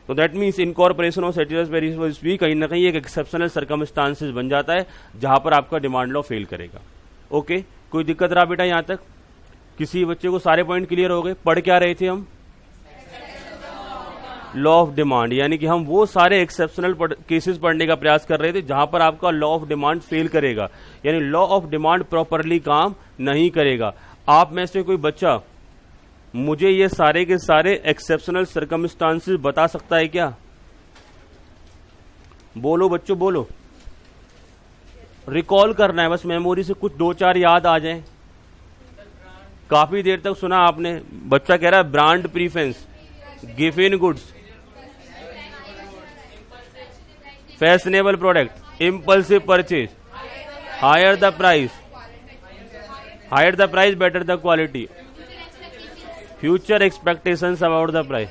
तो that means incorporation of ceteris paribus भी कहीं ना कहीं एक एक्सेप्शनल सर्कमस्टांसेस बन जाता है जहां पर आपका डिमांड लॉ फेल करेगा। ओके, कोई दिक्कत रहा बेटा यहां तक? किसी बच्चे को सारे पॉइंट क्लियर हो गए? पढ़ क्या रहे थे हम? लॉ ऑफ डिमांड, यानी कि हम वो सारे एक्सेप्शनल केसेस पढ़ने का प्रयास कर रहे थे जहां पर आपका लॉ ऑफ डिमांड फेल करेगा, यानी लॉ ऑफ डिमांड प्रॉपरली काम नहीं करेगा। आप में से कोई बच्चा मुझे ये सारे के सारे एक्सेप्शनल सर्कमस्टांसेस बता सकता है क्या? बोलो बच्चों बोलो, रिकॉल करना है बस, मेमोरी से कुछ 2-4 याद आ जाएं। काफी देर तक सुना आपने, बच्चा कह रहा है brand preference, given goods, fashionable product, impulsive purchase, higher the price, higher the price better the quality, future expectations about the price.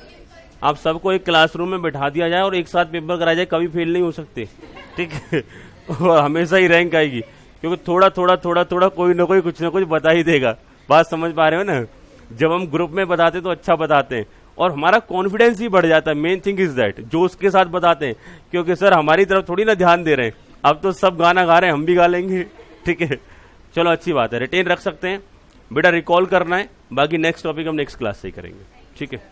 आप सबको एक क्लासरूम में बैठा दिया जाए और एक साथ पेपर कराया जाए, कभी फेल नहीं हो सकते, ठीक है, और हमेशा ही रैंक आएगी, क्योंकि थोड़ा थोड़ा थोड़ा थोड़ा कोई ना कोई कुछ ना कुछ बता ही देगा। बात समझ पा रहे हो ना? जब हम ग्रुप में बताते तो अच्छा बताते हैं और हमारा कॉन्फिडेंस ही बढ़ जाता है। मेन थिंग इज दैट, जो उसके साथ बताते हैं, क्योंकि सर हमारी तरफ थोड़ी ना ध्यान दे रहे हैं, अब तो सब गाना गा रहे हैं, हम भी गा लेंगे, ठीक है। चलो अच्छी बात है, रिटेन रख सकते हैं बेटा, रिकॉल करना है, बाकी नेक्स्ट टॉपिक हम नेक्स्ट क्लास से ही करेंगे, ठीक है।